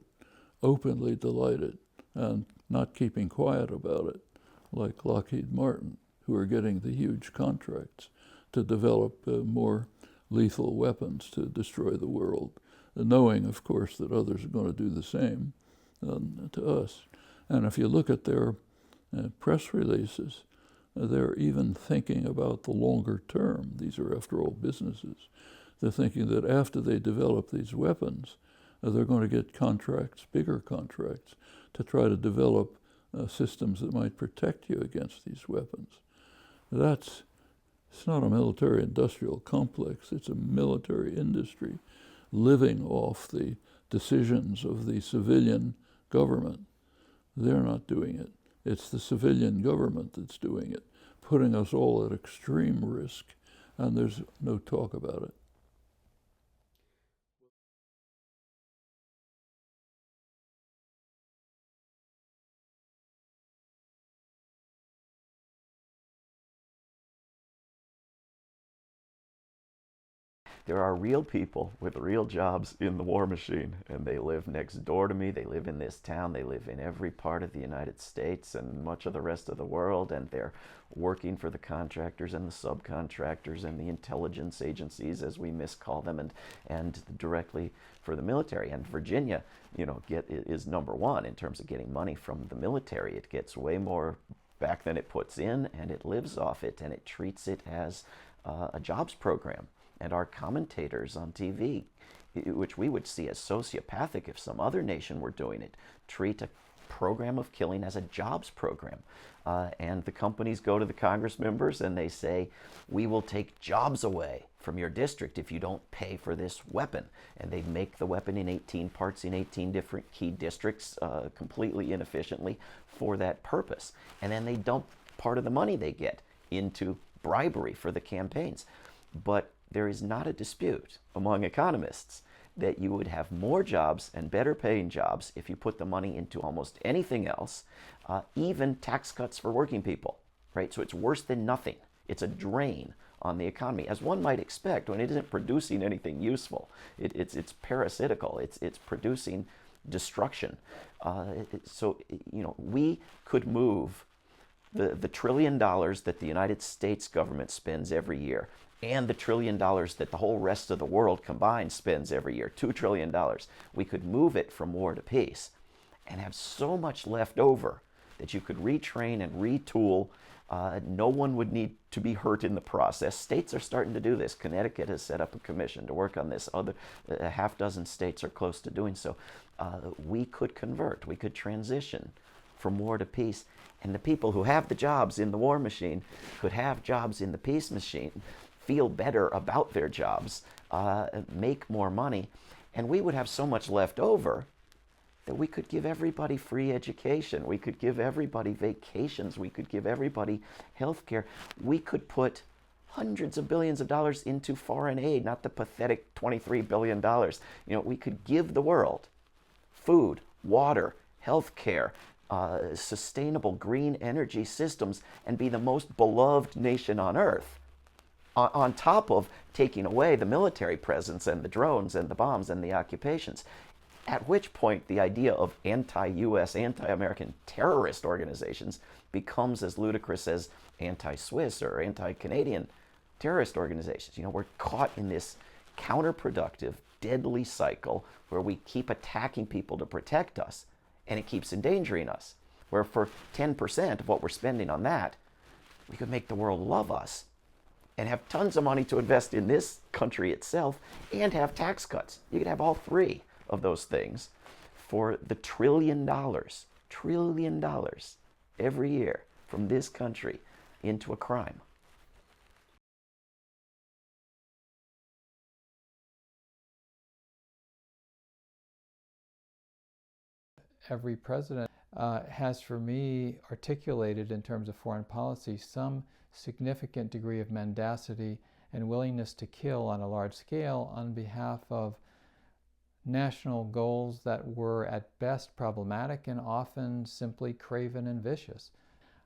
S5: openly delighted, and not keeping quiet about it, like Lockheed Martin, who are getting the huge contracts to develop more lethal weapons to destroy the world, knowing, of course, that others are going to do the same to us. And if you look at their press releases, they're even thinking about the longer term. These are, after all, businesses. They're thinking that after they develop these weapons, they're going to get contracts, bigger contracts, to try to develop systems that might protect you against these weapons. It's not a military-industrial complex. It's a military industry living off the decisions of the civilian government. They're not doing it. It's the civilian government that's doing it, putting us all at extreme risk, and there's no talk about it.
S18: There are real people with real jobs in the war machine, and they live next door to me. They live in this town. They live in every part of the United States and much of the rest of the world, and they're working for the contractors and the subcontractors and the intelligence agencies, as we miscall them, and directly for the military. And Virginia, is number one in terms of getting money from the military. It gets way more back than it puts in, and it lives off it, and it treats it as a jobs program. And our commentators on TV, which we would see as sociopathic if some other nation were doing it, treat program of killing as a jobs program. And the companies go to the Congress members and they say, we will take jobs away from your district if you don't pay for this weapon. And they make the weapon in 18 parts in 18 different key districts completely inefficiently for that purpose. And then they dump part of the money they get into bribery for the campaigns. But there is not a dispute among economists that you would have more jobs and better paying jobs if you put the money into almost anything else, even tax cuts for working people, right? So it's worse than nothing. It's a drain on the economy, as one might expect when it isn't producing anything useful. It's parasitical. It's producing destruction. So, you know, we could move the $1 trillion that the United States government spends every year and the $1 trillion that the whole rest of the world combined spends every year, $2 trillion, we could move it from war to peace and have so much left over that you could retrain and retool. No one would need to be hurt in the process. States are starting to do this. Connecticut has set up a commission to work on this. Other half dozen states are close to doing so. We could convert. We could transition from war to peace. And the people who have the jobs in the war machine could have jobs in the peace machine, feel better about their jobs, make more money, and we would have so much left over that we could give everybody free education, we could give everybody vacations, we could give everybody health care. We could put hundreds of billions of dollars into foreign aid, not the pathetic $23 billion. You know, we could give the world food, water, health care, sustainable green energy systems, and be the most beloved nation on earth, on top of taking away the military presence and the drones and the bombs and the occupations. At which point the idea of anti-US, anti-American terrorist organizations becomes as ludicrous as anti-Swiss or anti-Canadian terrorist organizations. You know, we're caught in this counterproductive, deadly cycle where we keep attacking people to protect us, and it keeps endangering us. Where for 10% of what we're spending on that, we could make the world love us and have tons of money to invest in this country itself and have tax cuts. You could have all three of those things for the $1 trillion every year from this country into a crime.
S19: Every president has, for me, articulated in terms of foreign policy some significant degree of mendacity and willingness to kill on a large scale on behalf of national goals that were at best problematic and often simply craven and vicious.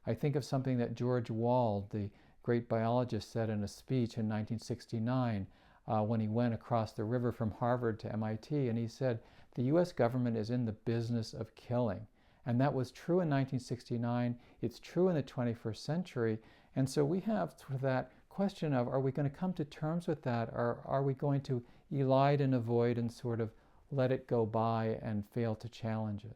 S19: I think of something that George Wald, the great biologist, said in a speech in 1969 when he went across the river from Harvard to MIT, and he said, the US government is in the business of killing. And that was true in 1969, it's true in the 21st century, and so we have that question of, are we going to come to terms with that, or are we going to elide and avoid and sort of let it go by and fail to challenge it?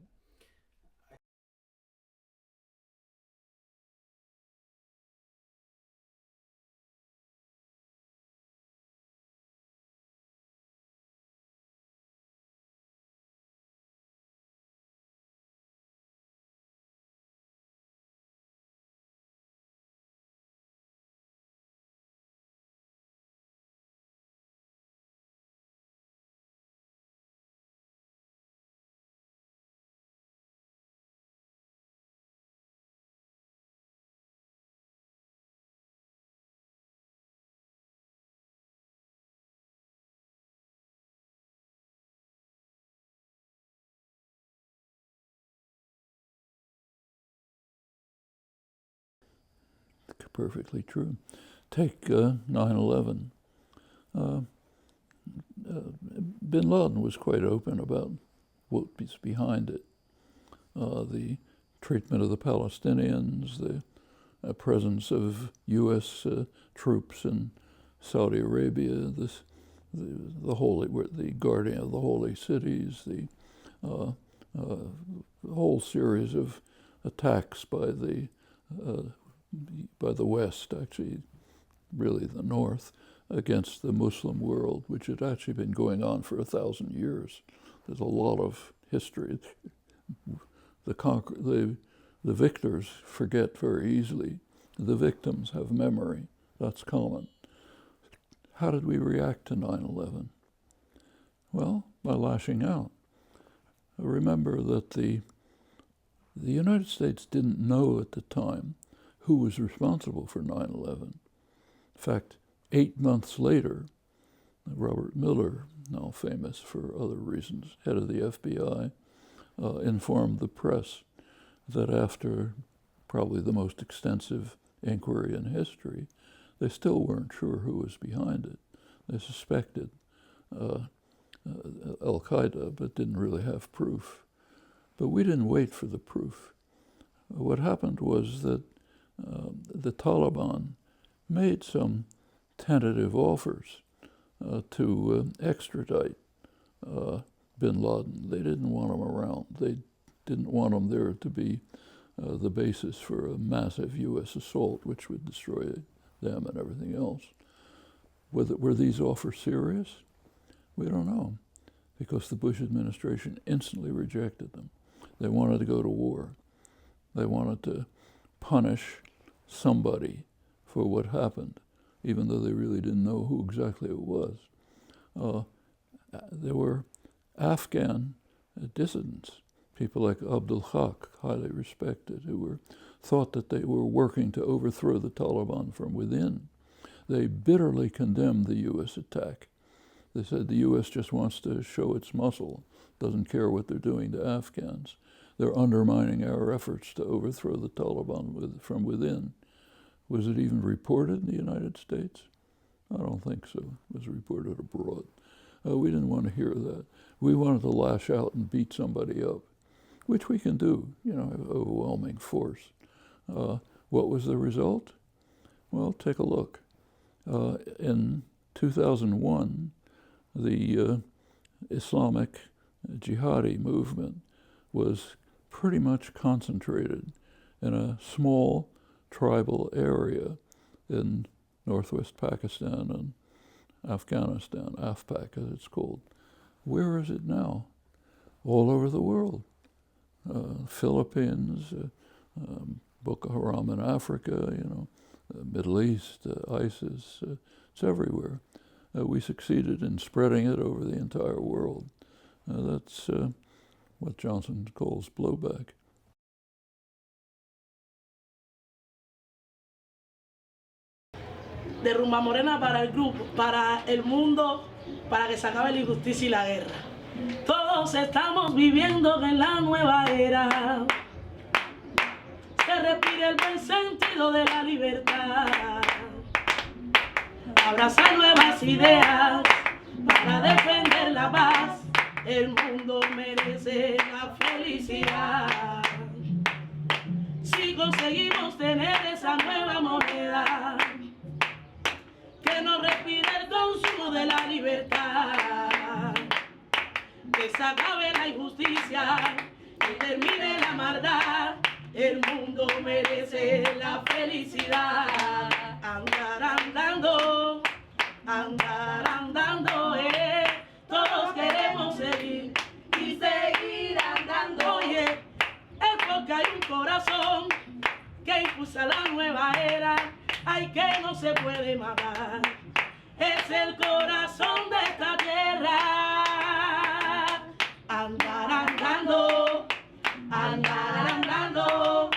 S5: Perfectly true. Take 9/11. Bin Laden was quite open about what was behind it. The treatment of the Palestinians, the presence of U.S. troops in Saudi Arabia, the guardian of the holy cities, the whole series of attacks by the West, actually, really the North, against the Muslim world, which had actually been going on for 1,000 years. There's a lot of history. the victors forget very easily. The victims have memory. That's common. How did we react to 9/11? Well, by lashing out. Remember that the United States didn't know at the time who was responsible for 9/11. In fact, 8 months later, Robert Miller, now famous for other reasons, head of the FBI, informed the press that after probably the most extensive inquiry in history, they still weren't sure who was behind it. They suspected Al-Qaeda, but didn't really have proof. But we didn't wait for the proof. What happened was that the Taliban made some tentative offers to extradite bin Laden. They didn't want him around. They didn't want him there to be the basis for a massive U.S. assault, which would destroy them and everything else. Were these offers serious? We don't know, because the Bush administration instantly rejected them. They wanted to go to war. They wanted to punish somebody for what happened, even though they really didn't know who exactly it was. There were Afghan dissidents, people like Abdul Haq, highly respected, who thought that they were working to overthrow the Taliban from within. They bitterly condemned the U.S. attack. They said the U.S. just wants to show its muscle, doesn't care what they're doing to Afghans. They're undermining our efforts to overthrow the Taliban from within. Was it even reported in the United States? I don't think so. It was reported abroad. We didn't want to hear that. We wanted to lash out and beat somebody up, which we can do, overwhelming force. What was the result? Well, take a look. In 2001, the Islamic jihadi movement was pretty much concentrated in a small tribal area in northwest Pakistan and Afghanistan, AFPAC as it's called. Where is it now? All over the world. Philippines, Boko Haram in Africa, Middle East, ISIS, it's everywhere. We succeeded in spreading it over the entire world. That's what Johnson calls blowback.
S20: De Rumba Morena para el grupo, para el mundo, para que se acabe la injusticia y la guerra. Todos estamos viviendo en la nueva era. Se respira el buen sentido de la libertad. Abraza nuevas ideas para defender la paz. El mundo merece la felicidad. Si conseguimos tener esa nueva moneda, que no respire el consumo de la libertad, que se acabe la injusticia y termine la maldad. El mundo merece la felicidad. Andar andando, todos queremos seguir y seguir andando. Oye, es porque hay un corazón que impulsa la nueva era. Ay, que no se puede matar, es el corazón de esta tierra. Andar andando,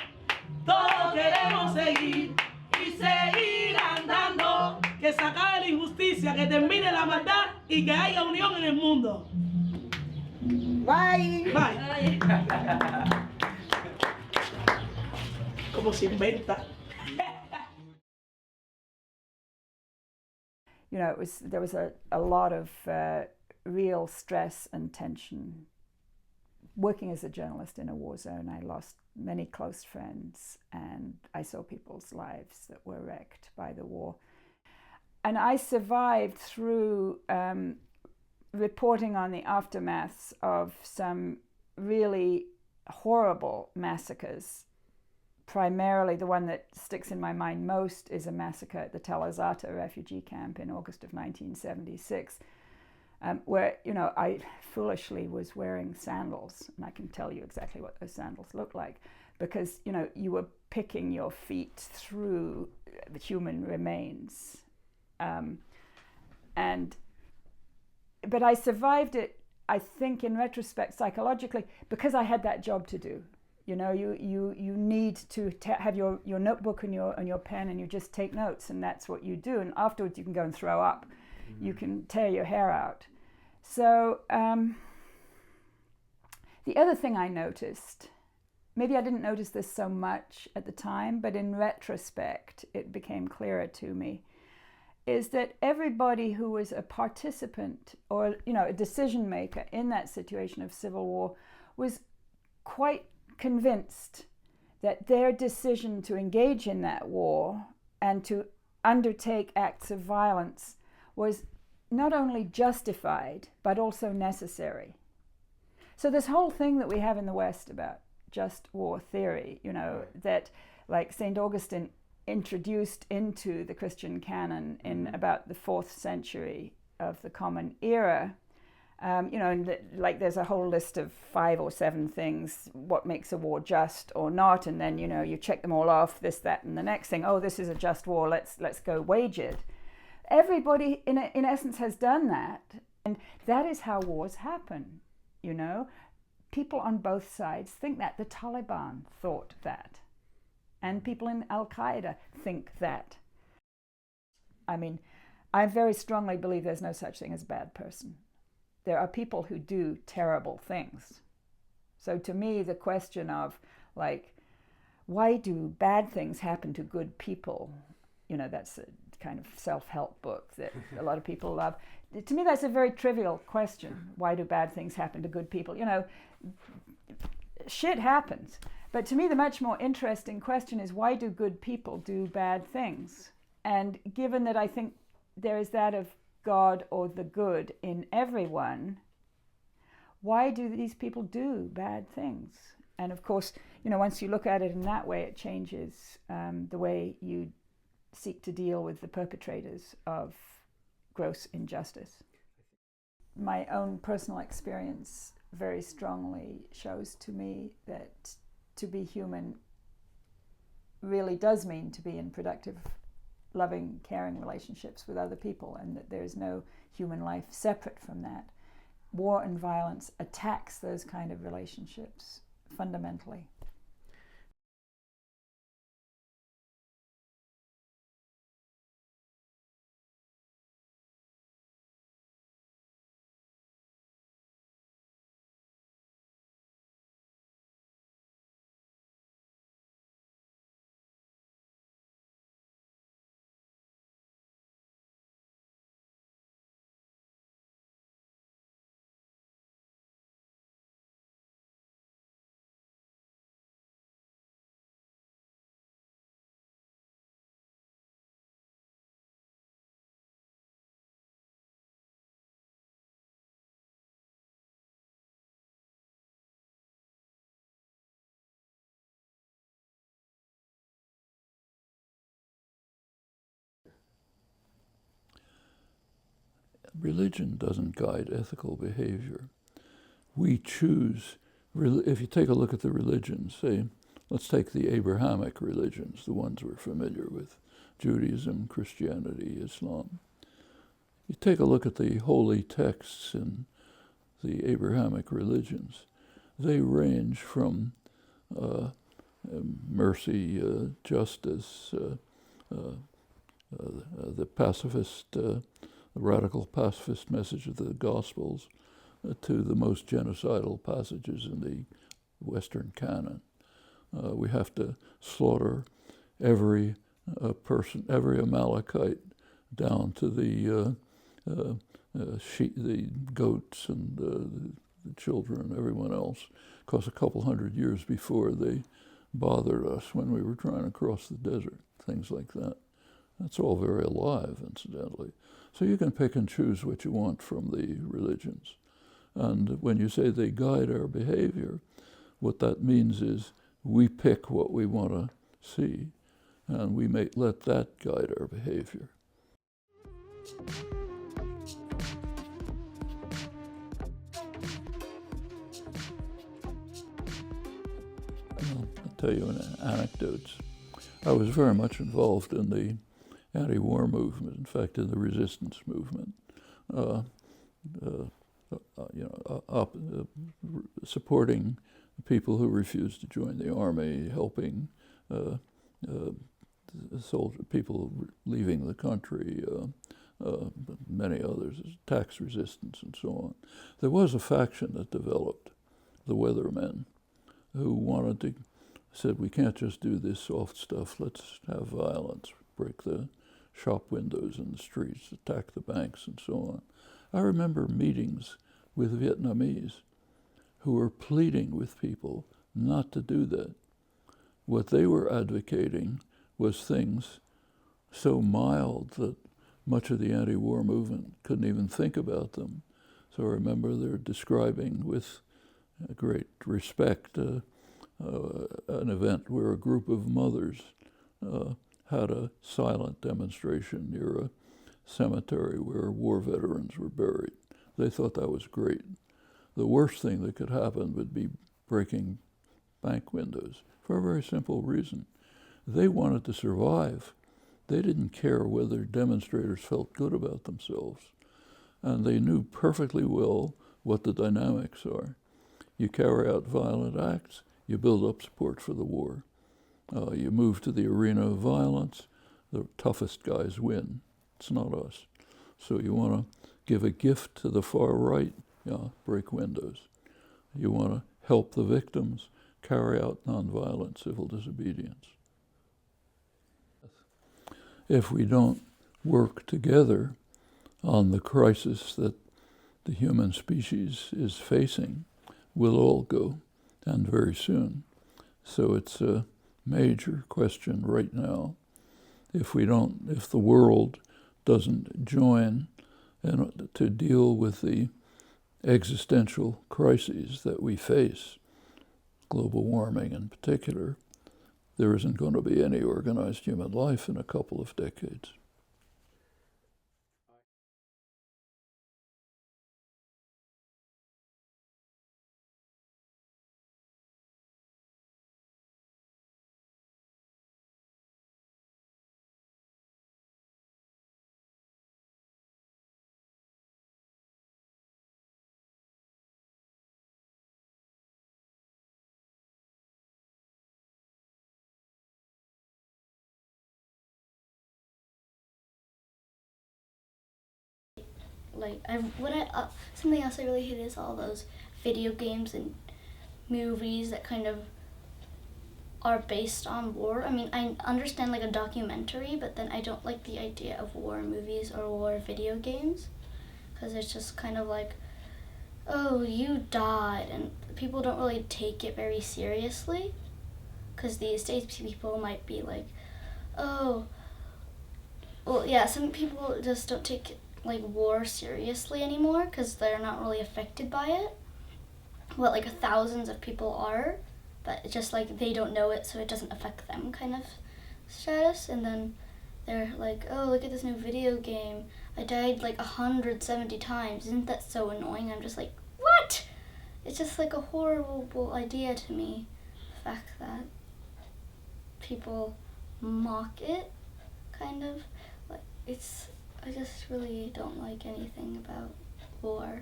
S20: todos queremos seguir y seguir andando. Que se acabe la injusticia, que termine la maldad y que haya unión en el mundo. Bye. Bye. Como se inventa.
S21: There was a lot of real stress and tension. Working as a journalist in a war zone, I lost many close friends, and I saw people's lives that were wrecked by the war. And I survived through reporting on the aftermaths of some really horrible massacres. Primarily, the one that sticks in my mind most is a massacre at the Tel Azata refugee camp in August of 1976. where, you know, I foolishly was wearing sandals, and I can tell you exactly what those sandals look like, because, you know, you were picking your feet through the human remains. But I survived it, I think, in retrospect, psychologically, because I had that job to do. You know, you need to have your notebook and your pen, and you just take notes, and that's what you do. And afterwards, you can go and throw up. You can tear your hair out. So the other thing I noticed, maybe I didn't notice this so much at the time, but in retrospect, it became clearer to me, is that everybody who was a participant or, you know, a decision maker in that situation of civil war was quite convinced that their decision to engage in that war and to undertake acts of violence was not only justified, but also necessary. So this whole thing that we have in the West about just war theory, you know, that like St. Augustine introduced into the Christian canon in about the 4th century of the Common Era, you know, and like there's a whole list of 5 or 7 things, what makes a war just or not, and then, you know, you check them all off, this, that, and the next thing, oh, this is a just war, let's go wage it. Everybody, in essence, has done that, and that is how wars happen, you know. People on both sides think that. The Taliban thought that, and people in Al-Qaeda think that. I mean, I very strongly believe there's no such thing as a bad person. There are people who do terrible things. So to me, the question of, like, why do bad things happen to good people? You know, that's a kind of self-help book that a lot of people love. To me, that's a very trivial question. Why do bad things happen to good people? You know, shit happens. But to me, the much more interesting question is, why do good people do bad things? And given that I think there is that of God or the good in everyone, why do these people do bad things? And of course, you know, once you look at it in that way, it changes the way you seek to deal with the perpetrators of gross injustice. My own personal experience very strongly shows to me that to be human really does mean to be in productive, loving, caring relationships with other people, and that there is no human life separate from that. War and violence attacks those kind of relationships fundamentally.
S5: Religion doesn't guide ethical behavior. We choose, if you take a look at the religions, say, let's take the Abrahamic religions, the ones we're familiar with, Judaism, Christianity, Islam. You take a look at the holy texts in the Abrahamic religions. They range from mercy, justice, the pacifist, radical pacifist message of the Gospels, to the most genocidal passages in the Western canon. We have to slaughter every person, every Amalekite, down to the goats and the children and everyone else, because a couple hundred years before they bothered us when we were trying to cross the desert, things like that. That's all very alive, incidentally. So you can pick and choose what you want from the religions. And when you say they guide our behavior, what that means is we pick what we want to see, and we may let that guide our behavior. tell you anecdotes. I was very much involved in the anti-war movement, in fact, in the resistance movement. Supporting people who refused to join the army, helping people leaving the country, many others, tax resistance and so on. There was a faction that developed, the Weathermen, who said, we can't just do this soft stuff, let's have violence, break the shop windows in the streets, attack the banks and so on. I remember meetings with Vietnamese who were pleading with people not to do that. What they were advocating was things so mild that much of the anti-war movement couldn't even think about them. So I remember they're describing with great respect an event where a group of mothers had a silent demonstration near a cemetery where war veterans were buried. They thought that was great. The worst thing that could happen would be breaking bank windows for a very simple reason. They wanted to survive. They didn't care whether demonstrators felt good about themselves. And they knew perfectly well what the dynamics are. You carry out violent acts, you build up support for the war. You move to the arena of violence, the toughest guys win. It's not us. So you want to give a gift to the far right, break windows. You want to help the victims, carry out nonviolent civil disobedience. If we don't work together on the crisis that the human species is facing, we'll all go, and very soon. So it's a major question right now. If the world doesn't join to deal with the existential crises that we face, global warming in particular, there isn't going to be any organized human life in a couple of decades.
S11: Something else I really hate is all those video games and movies that kind of are based on war. I mean, I understand like a documentary, but then I don't like the idea of war movies or war video games, because it's just kind of like, oh, you died, and people don't really take it very seriously, because these days people might be like, oh, well, yeah, some people just don't take like war seriously anymore because they're not really affected by it. Well, like thousands of people are, but it's just like they don't know it, so it doesn't affect them kind of status. And then they're like, oh, look at this new video game. I died like 170 times. Isn't that so annoying? I'm just like, what? It's just like a horrible idea to me, the fact that people mock it, kind of. Like, I just really don't like anything about war.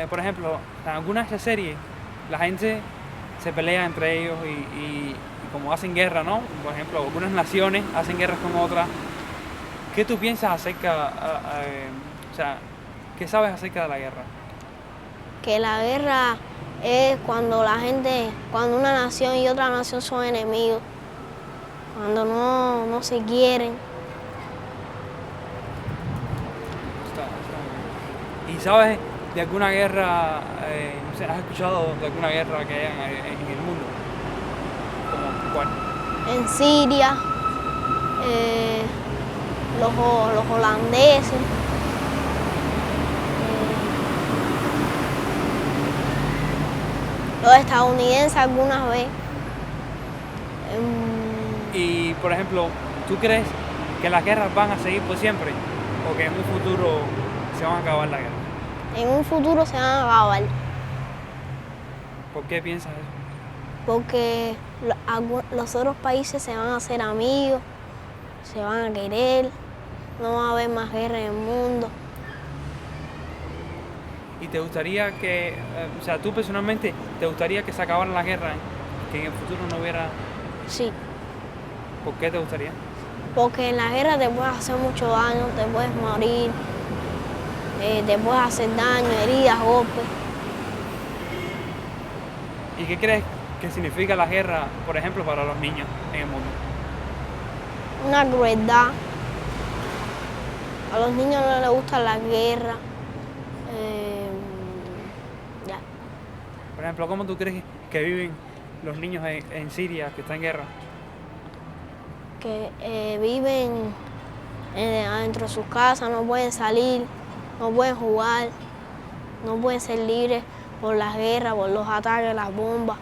S3: Por ejemplo, en algunas de series la gente se pelea entre ellos y como hacen guerra, ¿no? Por ejemplo, algunas naciones hacen guerras con otras. ¿Qué tú piensas acerca, o sea, qué sabes acerca de la guerra?
S22: Que la guerra es cuando una nación y otra nación son enemigos, cuando no se quieren.
S3: ¿Y sabes de alguna guerra, no sé, has escuchado de alguna guerra que haya en el mundo? ¿Como cuál?
S22: En Siria, los holandeses. Los estadounidenses algunas veces.
S3: Y, por ejemplo, ¿tú crees que las guerras van a seguir por siempre? ¿O que en un futuro se van a acabar la guerra.
S22: En un futuro se van a acabar.
S3: ¿Por qué piensas eso?
S22: Porque los otros países se van a hacer amigos, se van a querer, no va a haber más guerra en el mundo.
S3: ¿Y te gustaría que, o sea, tú personalmente, te gustaría que se acabara la guerra, que en el futuro no hubiera?
S22: Sí.
S3: ¿Por qué te gustaría?
S22: Porque en la guerra te puedes hacer mucho daño, te puedes morir, te puedes hacer daño, heridas, golpes.
S3: ¿Y qué crees que significa la guerra, por ejemplo, para los niños en el mundo?
S22: Una crueldad. A los niños no les gusta la guerra. Ya.
S3: Por ejemplo, ¿cómo tú crees que viven los niños en Siria, que están en guerra?
S22: Que viven adentro de sus casas, no pueden salir, no pueden jugar, no pueden ser libres por las guerras, por los ataques, las bombas.